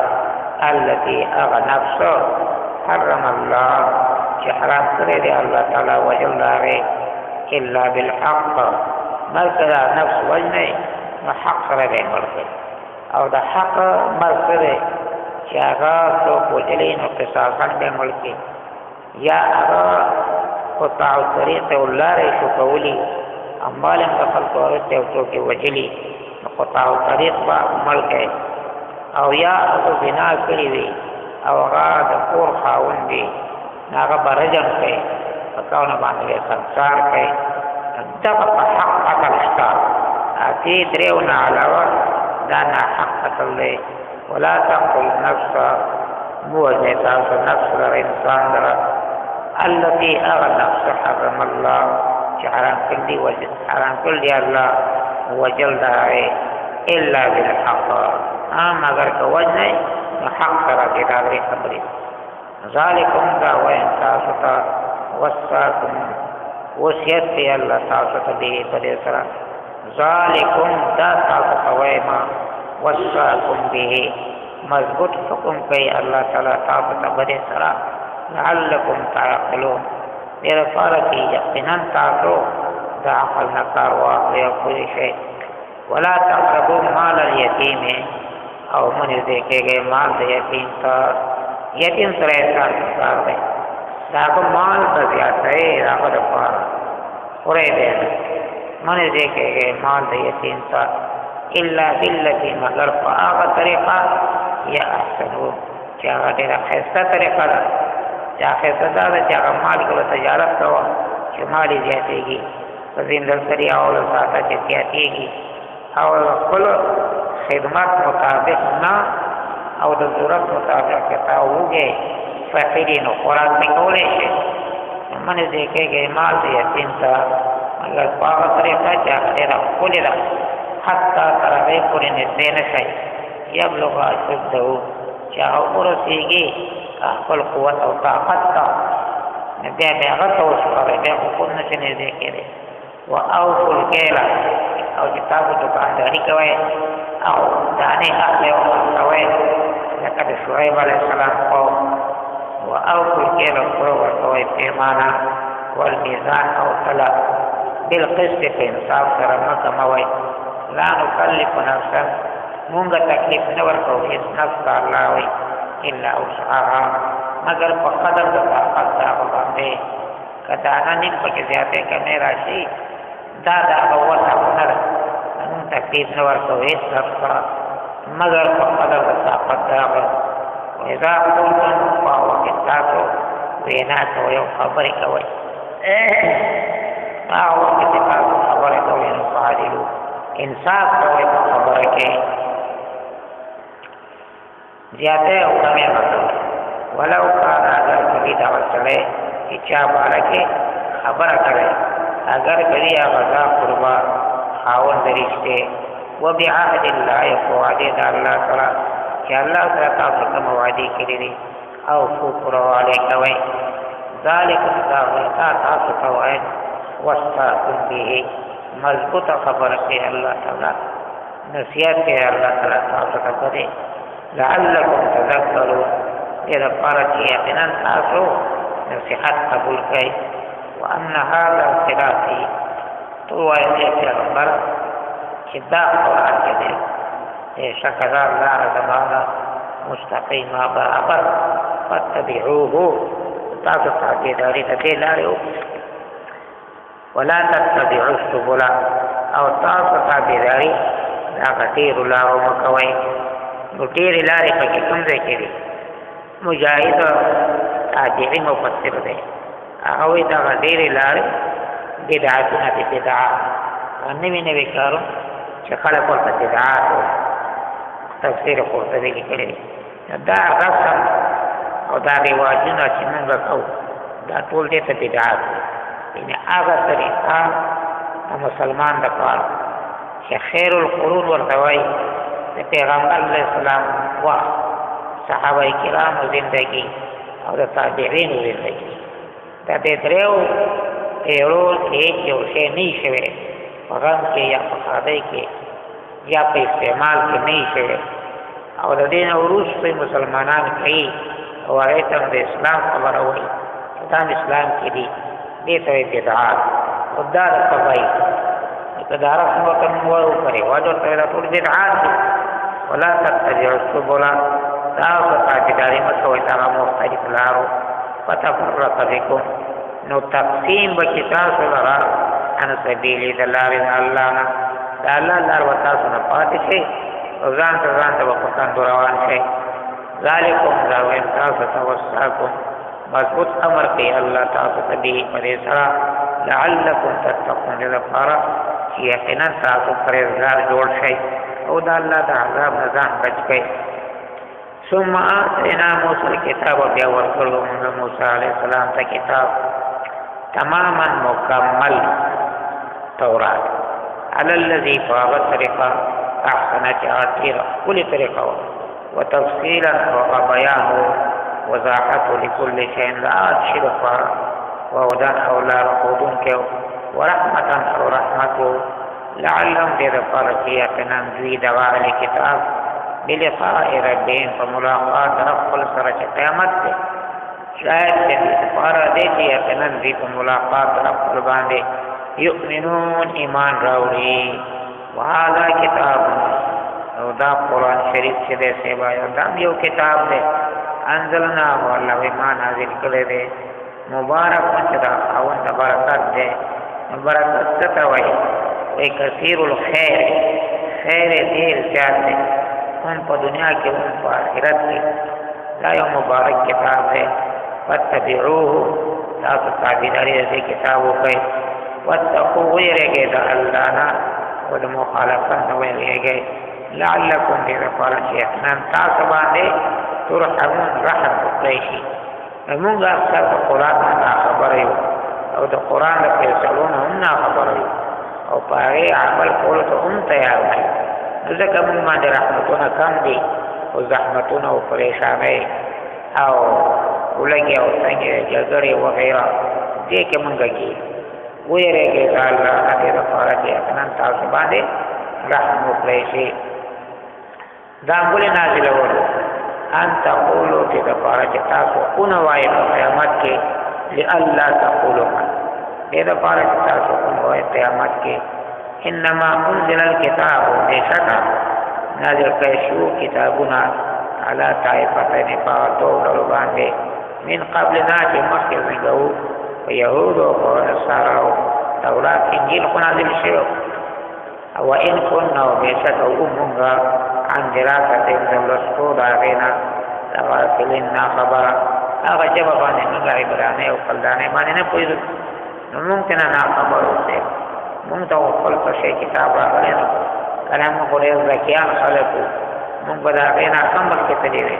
التي اغا نفس حرم الله چې حرام کړی دی الله تعالی وجل لاره الا بالحق مرکدا نفس وجنه نو حق سره دی مرکد او د حق مرکد چې هغه څوک وجلې نو قصاصا به ملکی یا هغه قطع طریق ولاره شو کولی اموال انتقل کورته او څوک وجلی نو قطع طریق با ملکی او یا هغه بنا کړی وي او هغه د کور خاوند دی هغه برجم کوي پکاونه باندې سنسار کوي دغه په حق قتل شته اتی دریونه علاوه دا نه حق قتل دی ولا تقتل نفس موجه تاسو نفس لر انسان لر التي اغى نفس حرم الله چې حرام کړی وجه حرام کړی الله وجل داره الا بالحق مگر که وجه حق سره کې دا خبرې ذالکم دا وین تاسو ته وصاکم وصیت دی الله تاسو ته دې په دې سره ذالکم دا تاسو ته وایم وصاکم به مضبوط حکم کوي الله تعالی تاسو ته په دې سره لعلکم تعقلون دې لپاره چې یقینا تاسو دا عقل نه کار واخلئ او پوه شئ ولا تقربوا مال اليتيم او من دې کېږي مال د یتیم ته یتیم سره احسان کار دی دا کو مال په زیاته راغله د پاره اورې دې من دې کېږي مال د یتیم ته الا بالتي مگر په هغه طریقه یا احسنو چې هغه ډېره ښایسته طریقه ده چې ښایسته ده چې هغه مال کله تجارت کوه چې مال یې زیاتېږي په زندګۍ او له ساعته چې زیاتېږي او خپل خدمت مطابق نه او د ضرورت مطابق تا وګي فقیرین او قرآن می کولې شي منه دې کې مال دې یتیم ته اگر په طریقه چې هغه خپل ده حتی ترغه پورې نږدې نشي یبلغ اشده چې هغه ورسیږي خپل قوت او طاقت ته بیا بیا هغه وسوره بیا خپل نشي نږدې کېږي واوفوا الكيل او چې تاسو دکانداري کوئ او دانې اخلئ او ورکوئ لکه د شعیب علیه السلام قوم واوفوا الكيل پوره ورکوئ پیمانه والمیزان او تله بالقسط په انصاف سره مه کموئ لا نکلف نفسا مونږ تکلیف نه ورکوو هېڅ نفس ته الله وایي الا وسعها مګر په قدر د طاقت د هغه باندې که دانه نیم پکې زیاتې کمې راشي دا د هغه وسع نه ده مونږ تکلیف نه ورکوو هېڅ نفس ته مګر په قدر د طاقت د هغه واذا قلتم په هغه وخت تاسو وینا کوئ او خبرې کوئ په هغه وخت چې تاسو خبرې کوئ نو فعدلو انصاف کوئ په خبره کې زیاته او کمې مه کوئ ولو کان اگر کبھی دعوت سړی چې چا باره کې خبره کړی اگر کدی هغه ذا قربا خاوند د رشتې وبعهد الله په وعدې د الله سره چې الله سره تاسو کوم وعدې کړي دي او پوره کوئ ذلکم دا ورته تاسو ته وایم وصاکم به مضبوطه خبره کوي الله تعالی نصیحت کوي الله تعالی تاسو ته کوي لعلکم تذکرون دې لپاره چې یقینا تاسو نصیحت قبول کړئ وان هذا صراطي تو وايي پیغمبر چې دا قرآن کې دی شکر الله زمانه مستقیمه برابر فاتبعوه تاسو تابعداري د دې لارې ولا تتبعوا السبل او تاسو تابعداري دا غټیرو لارو مکوئ نو ډېرې لارې پکې کوم ځای کې دي مجاهد تابعي مفسر دی هغه وایي دغه ډېرې لارې بدعتونه دي بدعات نوي نوي کارو چې خلک ورته بدعات تفسیر قرطبي کې کړی دا رسم او دا رواجونه چې موږ کوو دا ټول دې ته بدعات یعنې هغه طریقه د مسلمان دپاره چې خیر القرون ورته وایي د پیغمبر علیه السلام وخت صحابه کرامو زندګي او د تابعینو زندګي دا د دریو پیړو کې یو شی نه وي شوی په غم کې یا په ښادۍ کې یا په استعمال کې نه وي شوی او د دین وروسته مسلمانان کوي او هغه ته د اسلام خبره وایي دا اسلام کې دي دې ته بدعات او دا قبای کدا رسم وکم ورو کوي واجب ته ټول بدعات دي ولا تتبعوا السبل تاسو تاجداري مکوئ تاسو مختلف لارو فتفرق بكم نو تقسیم بکی تاسو لرا ان سبیلی دلار الله نه دا الله لار وتاسو نه پاتې شي او ځان ته وقتان روان شي ذالکم دا وین تاسو توسعکم مضبوط امر کوي الله تاسو ته به پرې سره لعلکم تتقون لپاره یقینا تاسو پرهیزګار جوړ شئ او دا الله د عذاب نه ځان بچ کړئ ثم آتینا موسی الكتاب بیا ورکړو موږ موسی علیه السلام ته کتاب تماما مکمل تورات على الذي فاغت طریقه احسنت عطیر کل طریقه وتفصیلا وبیان وضاحت لكل شيء لا شيء فار وهدى اولاد خودون کې ورحمتا او رحمت لعلهم بذكرتي كنن ذي دواء الكتاب بلقاء ربهم فملاقات رب سره قیامت ته شاید دې لپاره دې چې کنن ذي ملاقات رب باندې يؤمنون ایمان راوړي وهذا كتاب او دا قرآن شریف چې دې سیوا دا یو کتاب دی انزلنا والله ما نازل کړی دی مبارک مچدا او د برکت دی برکت څه وایي وی کثیر الخير خیر ډیر زیات دی هم په دنیا کې هم په آخرت کې دا یو مبارک کتاب دی فتبعوه تاسو تابعداري دې کتاب وکړئ واتقوا ويرګي د الله نه او د مخالفت نه ويرګي لعلكم بذكرتنا تاسو باندې ترحمون رحم وکړئ شي موږ اکثر په قرآن نه خبرې یو او د قرآن د فیصلونو هم نه خبرې یو او په هغې عمل کولو ته هم تیار نه یو نو ځکه موږ باندې رحمتونه کم دي او زحمتونه او پریشانۍ او ولګې او څنګې جګړې وغیره دې کې موږ کېږي ویرېږئ د الله نه دې دپاره چې یقینا تاسو باندې رحم وکړی شي دا ولې نازلولو ان تقولوا دې دپاره چې تاسو ونه وایئ په قیامت کې لئلا تقولوا دې دپاره چې تاسو ونه وایئ قیامت کې انما انزل الكتاب بشکا نازل کړی شو کتابونه على طائفتين فاتو ډلو باندې من قبلنا چې مخکې زموږ وو په یهودو او نصارو تورات انجیل خو نازل شوی وإن كنا بشکا ومونږ عن دراسة لوستو د هغې نه لغافلین ناخبره هغه ژبه باندې موږ عبرانۍ او کلدانۍ باندې نه پوهېدو نو موږ ترې ناخبر اوسېږو موږ ته خپل په شی کتاب راغلی نو کله موږ خو ډېر ذکیان خلک وو موږ به د هغې نه کم مخکې تللي وې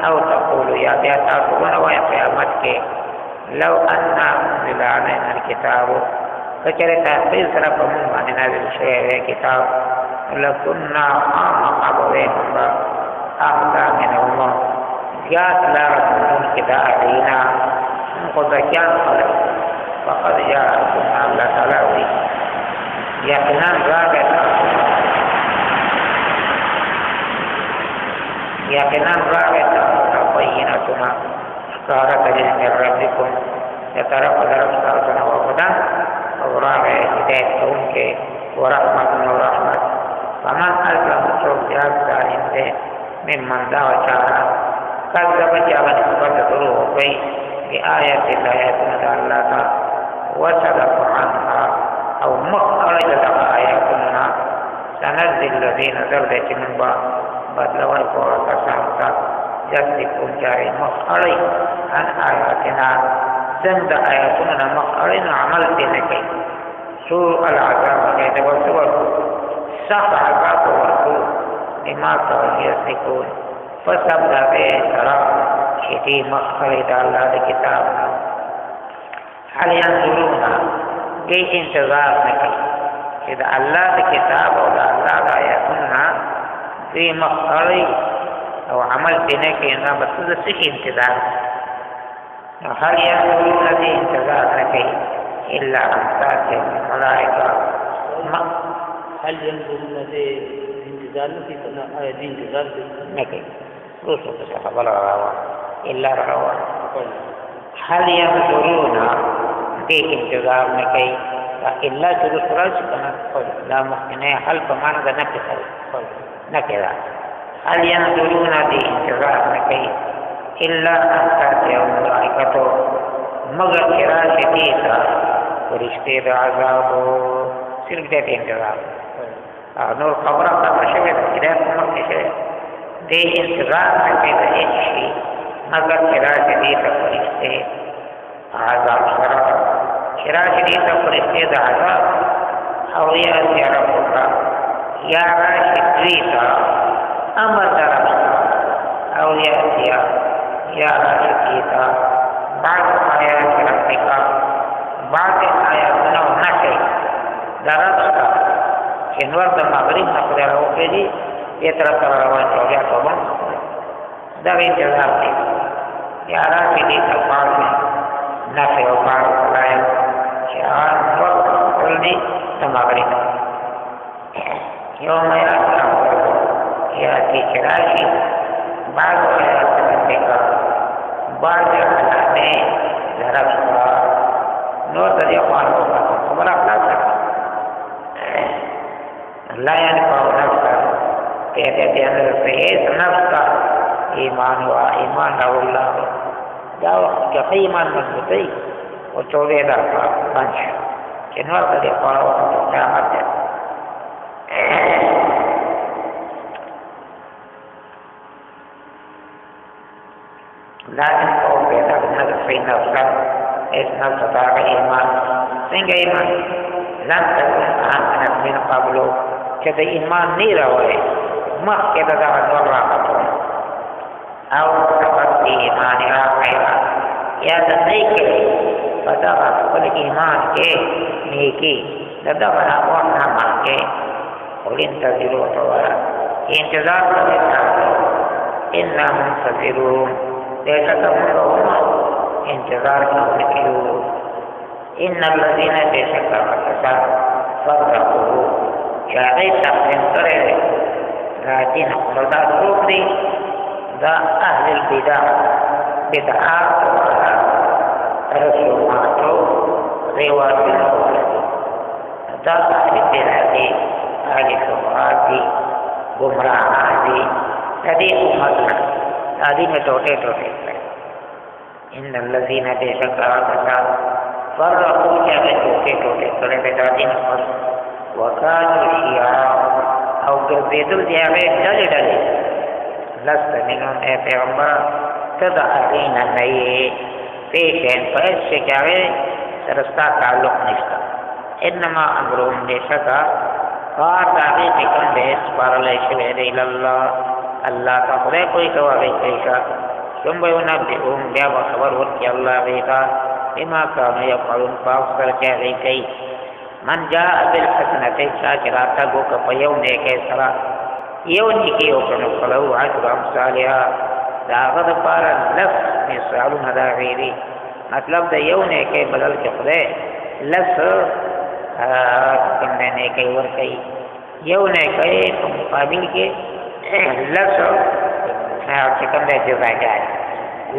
او تقولو یا بیا تاسو ونه وایه قیامت کې لو انا انزل علینا الکتاب کچره تحصیل سره په موږ باندې نازل شوی وی کتاب لکنا خامخا به وی موږ اهدا منهما زیات لاره مونږ کې د هغې نه موږ خو ذکیان خلک فقد جاءكم الله تعالی وی یقینا راغی بینتنا ښکاره دلیل من ربکم د طرف درف ستاسو نه وهدی او راغی هدایت کوونکی ورحمت او رحمت فمن اظلم څوک زیات ظالم دی ممن دغه چا نه کذب چې هغه نسبت د دروغ وکړي بآیات الله آیاتونه د الله ته وصدق عنها او مخ اړوي د دغه آیاتونو نه سنجزي الذین زر دی چې موږ به بدله ورکړو هغه کسانو ته یصدقون چې هغې مخ اړوي عن آیاتنا زموږ د آیاتونو نه مخ اړوي نو عمل پرې نه کوي سوء العذاب هغې ته به څه ورکړو سخت عذاب به ورکړو بما کانوا یصدقون په سبب د هغې سره چې دې مخ اړوي د الله د کتاب نه هل ينظرون دې انتظار نه کوي چې د الله د کتاب او د الله د آیاتونو نه دې مخ اړوي او عمل پرې نه کوي نو به څه د څه انتظار نو هل ينظرون دې انتظار نه کوي الا ان تاتيهم الملائکه هل ينظرون لانتظار في انتظار نكي رسول خبر روا إلا روا هل ينظرون دي انتظار نكي إلا جلوس رجل لا مخنية هل بمعنى نكي هل ينظرون دي انتظار نكي إلا أن تأتيهم الملائكة مگر چراش دیتا فرشتے دا عذاب صرف دیتے انتظار نور خبرہ ختم شوید ہدایت عمر کی شوید دے انتظار نکے دا ایشی مگر چراش دیتا فرشتے عذاب شرف چراش دیتا فرشتے دا عذاب او یا ربکا یا راش دیتا امر درستا او یا راش دیتا بعض آیات ربک بعض آیاتنا نشي درسك انور د مغرب نقل راوړي دې طرف روان شو یا کوم دا انتظار دی یا راځي دې کفاره نشي او بعض آیات شان وقت ولدي د مغرب يوم يأتي شراشي بعض آيات ربك بعض علامه درستا نور تدي قانون خبر اخلاص لا ينفع نفسا कहते थे अंदर से नफ्स का ईमान हुआ ईमान अल्लाह जाओ क्या ईमान मजबूत है वो 14 का पंच किन्वर तदे पारो क्या है لكن قوم بيتك نفس في نفسك اسم نفسك إيمان سنگ إيمان لم تكن آمنت من قبل كده إيمان نيرا وي مخ كده دعوة والراحة أو سبب إيمانها خيرا يا ذنيك فدغت كل إيمان كي نيكي لدغت أقوامنا معك قل انتظروا طولا انتظار لله إنا منتظرون ليس كمرهم انتظار نوكلوا إن الذين تشكروا الكسار فرقوا شاعي تقسم كره لكن خلدا روحي ذا أهل البدع بدعات رسومات رواتب ذا أهل البدع أهل الشبهات گمراهات هذه أمتنا هذه में टोटे इन الذين बेशक्का कसार فرقوا क्या टोटे करे बेदादी नफर वकानु शिया او गर्बेदल दियावे डले लस्त मिनों ए पैगंबर तदअलीन नये पेशेन पैस से क्या सरस्ता ताल्लुक निष्ठा इन्नमा अमरुम बेशक्का फाताबी बिकम बेस पारलेश वेदे इल्लल्लाह अल्लाह का खुदा कोई कवावे कैसा तुम बना बेउम क्या खबर हो कि अल्लाह बेटा बिमा कानू यफअलून पाक कर क्या गई मन जा बिल हसनते शाकिराता गो कपयौ ने के सरा योनि के ओकन फलौ अजरम सालिहा दागद पार लफ मिसाल नदा गैरी मतलब द योने के बदल के खुदा लफ कंदने के वर कई योने के मुकाबिल के लफ्ज़ चिकन दे जगह जाए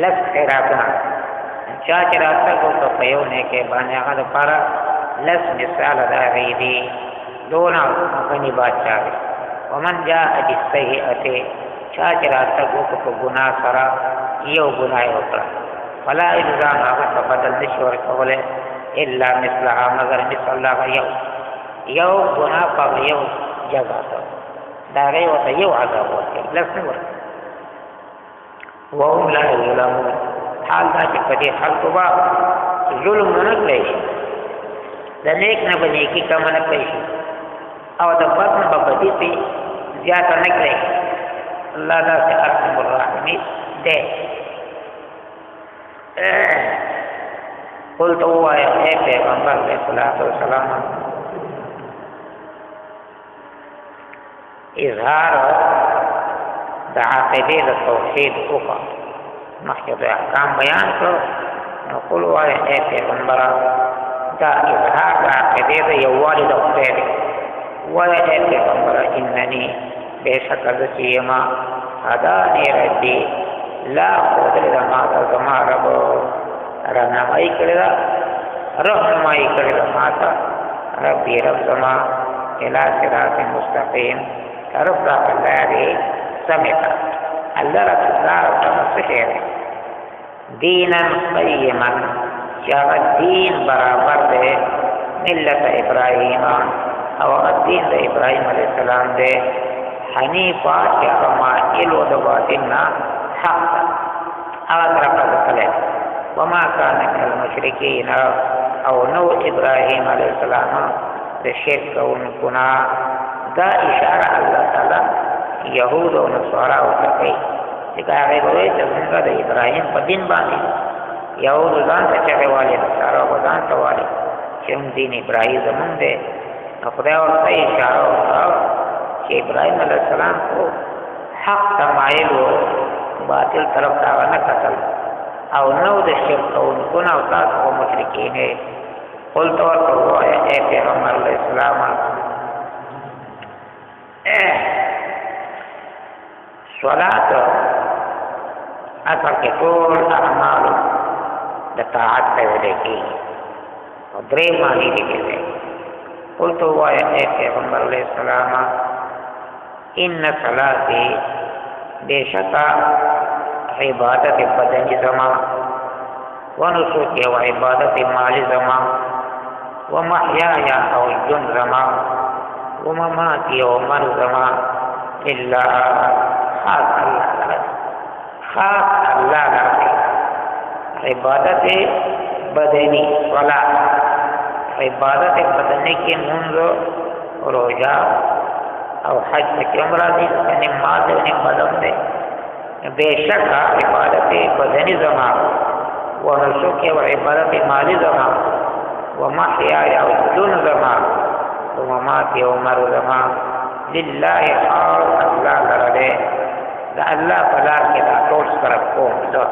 लफ्ज़ खैरातना चाच रास्ता को कपयो ने के बाने आद पारा लफ्ज़ मिसाल अदा दी दोना अपनी बात चाहे वमन जा अजिस्ते ही अते चाच रास्ता को गुनाह सरा यो गुनाह होता फला इल्ज़ाम आगा बदल निश्वर कौले इल्ला मिसलहा मगर मिसल्ला यो गुनाह पर यो जगह तो दागे होता ये आज़ाब होते लफ्ज़ नहीं होता वह ला जुल्म हाल दा कि कदे हल को बा जुल्म न करे दनेक न बने की कम न करे और द बद न बदी पे ज्यादा न करे अल्लाह दा से अरहमुर राहिमीन दे कुल तो हुआ है पैगंबर अलैहिस्सलातु वस्सलाम इजहार दाक़िदे तौहीद उका मखद अहकाम बयान करो नकुल वाले पैगंबर दा इजहार दाक़िदे यवाली दौरे وَيَا پیغمبر اننی بے شک چیما هدانی ربی لا خودل ماتا زما رب رہنمائی کردا رہنمائی کردا ماتا ربی رب زما الى صراط مستقیم طرف دا اللہ سمتا اللہ رب سمسخیر دینا قیما چاہت دین برابر دے ملت ابراہیم او الدین دا ابراہیم علیہ السلام دے حنیفا چاہت مائل و دواتنا حق آدھر قدر وما كان من المشركين او نو ابراہیم علیہ السلام دا شرک ونکنا دا اشارہ اللہ تعالی یہود و نصارا وتقی لکہ آگئی بوئی چزنگا دا ابراہیم پا دین بانی یہود دان تا چگے والی نصارا و دان تا والی چون دین ابراہیم زمان دے خدا اور تا اشارہ ہوتا کہ ابراہیم علیہ السلام کو حق تمائل و باطل طرف داغنا قتل او نو دا شرک ونکنا و تاس و مشرکین ہے قلت ورطو اے پیغمبر علیہ السلام صلاة اصل کے طول اعمال دا طاعت پیولے کی اور درے معنی لکھے دے قلت اے پیغمبر علیہ السلام ان صلاتی بے شکا عبادت بدن زمان ونسوک و عبادت مال زمان ومحیایا او جن زمان ومماتی او مر زمان للہ خاص اللہ لرد خاص اللہ لرد عبادت بدنی صلاة عبادت بدنی کی منذ روجہ او حج کی عمرہ دی نماز و نم بدن دے بے شک عبادت بدنی زمان ونسوک و عبادت مالی زمان ومحیایا او جن زمان ومماتی او مر زمان للہ خاص اللہ لرد دا اللہ فلا کے دا طول سرک قوم دا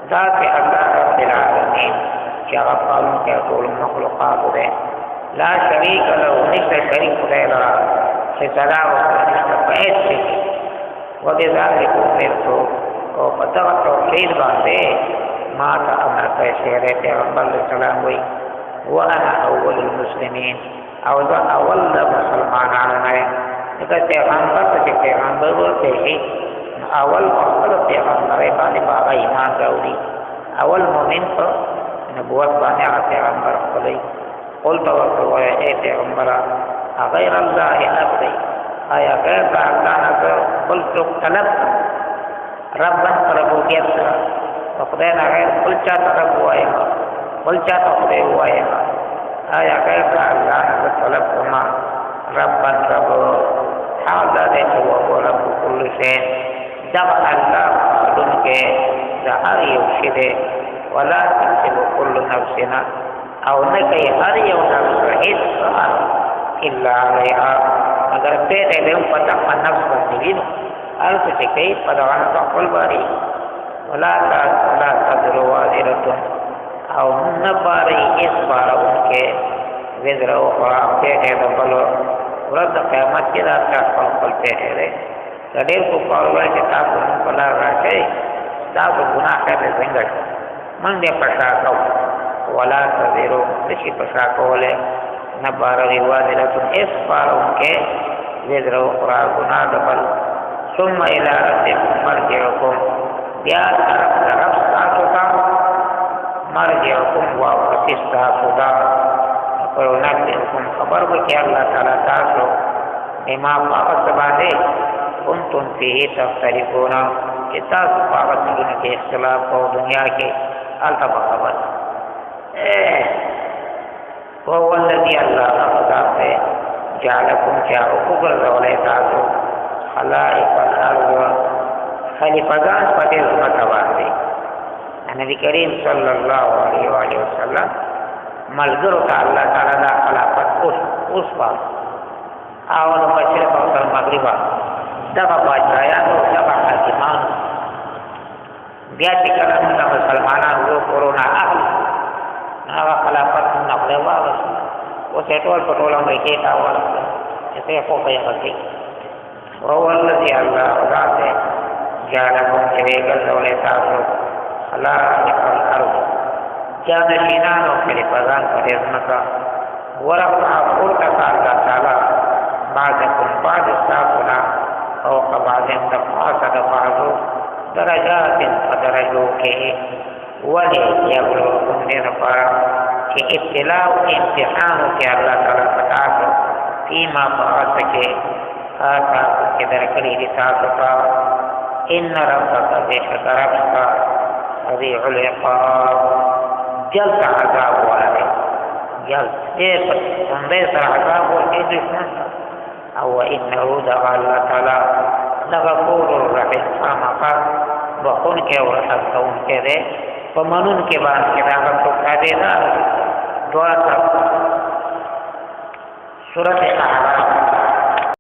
ذات اللہ رب العالمین شغف قالون کے طول مخلوقات دے لا شریک لہو نشت شریک دے لرا صدا و نشت فائد سے وبذالک امرتو او فتغت توحید باندے ما تا امر پیسے رہے پیغمبر علیہ السلام ہوئی وانا اول المسلمین او دا اول دا مسلمان آنے لکہ پیغمبر تک پیغمبر بولتے ہی اول مقبل پیغمبر بانی باغا ایمان راولی اول مومن پر نبوت بانی آغا پیغمبر قلی قلت وقتوائے اے پیغمبر غیر اللہ ابدی آیا غیر دا اللہ نظر قلتک طلب ربن ربوبیت سرا وقدین غیر قلچا طلب ہوئے ما قلچا تقدے ہوئے ما آیا غیر دا اللہ نظر طلب کما ربن رب حال دے وہ رب کل شيء جب اللہ معلوم کے ہر یوشد ولا تنسب كل نفسنا او نکي ہر یو نفس هیڅ کار الا علیها مگر پیدا له پتا نفس باندې نو هر څه کوي په دغه خپل باري ولا تذر وازره او نباري اس بارون کے وزر او پیدا د بلو ورځ قیامت کې راځي خپل پیدا کډیر کو کاروبار کې تاسو په لار راځي تاسو ګناه کوي څنګه من دې پښا کو ولا تذرو نشي پښا کوله نه بار ویواله ته اس پارو کې وزرو قرا ګناه دبل ثم الى ربكم مرجعكم بیا طرف تاسو ته مرجعكم واپس تاسو دا پرونکم خبر وکي الله تعالی تاسو بما پاک باندې کنتم فيه تختلفون کتاب پاک دنیا کې اختلاف او دنیا کې التف خبر هو الذي الله تعالی جعلكم جاءكم ذولتاسو خلائق الارض خلیفگان پتے زمت باندې نبی کریم صلی الله علیه و آله وسلم ملګرو ته الله تعالی دا خلافت اوس پا اول مشرق او مغرب دغه بادشاہانو دغه حاکمانو بیا چې کله موږ مسلمانان وو کورونا اهل هغه خلافت نقل واغس او ټول په ټول امریکا ته ورسېد इसे को कयामती वह الذي الله ذاته جعلكم جريغل دولة تاسو خلائق الأرض جانشینانو کلی پزان کلی ازمکا ورفع قرطة الله تعالى بعضكم بعض استاقنا فوق بعض دفعات دفعاتو درجات فدرجو کے ولی یبلوکم دین پارا کہ ابتلاء امتحانو کے اللہ تعالیٰ فتاسو فیما فعات کے آتا کے درکلی رساسو کا ان ربک بیشک ربک سریع العقاب جلد عذاب والا ہے جلد دیر پر سندے سر عذاب ورکی دشمن او انہو دعا اللہ تعالی لغفور الرحیم خامقا بخون کے ورحم کون کے دے فمنون کے بعد کے داغت تو کھا دے دا دعا تب سورت احرام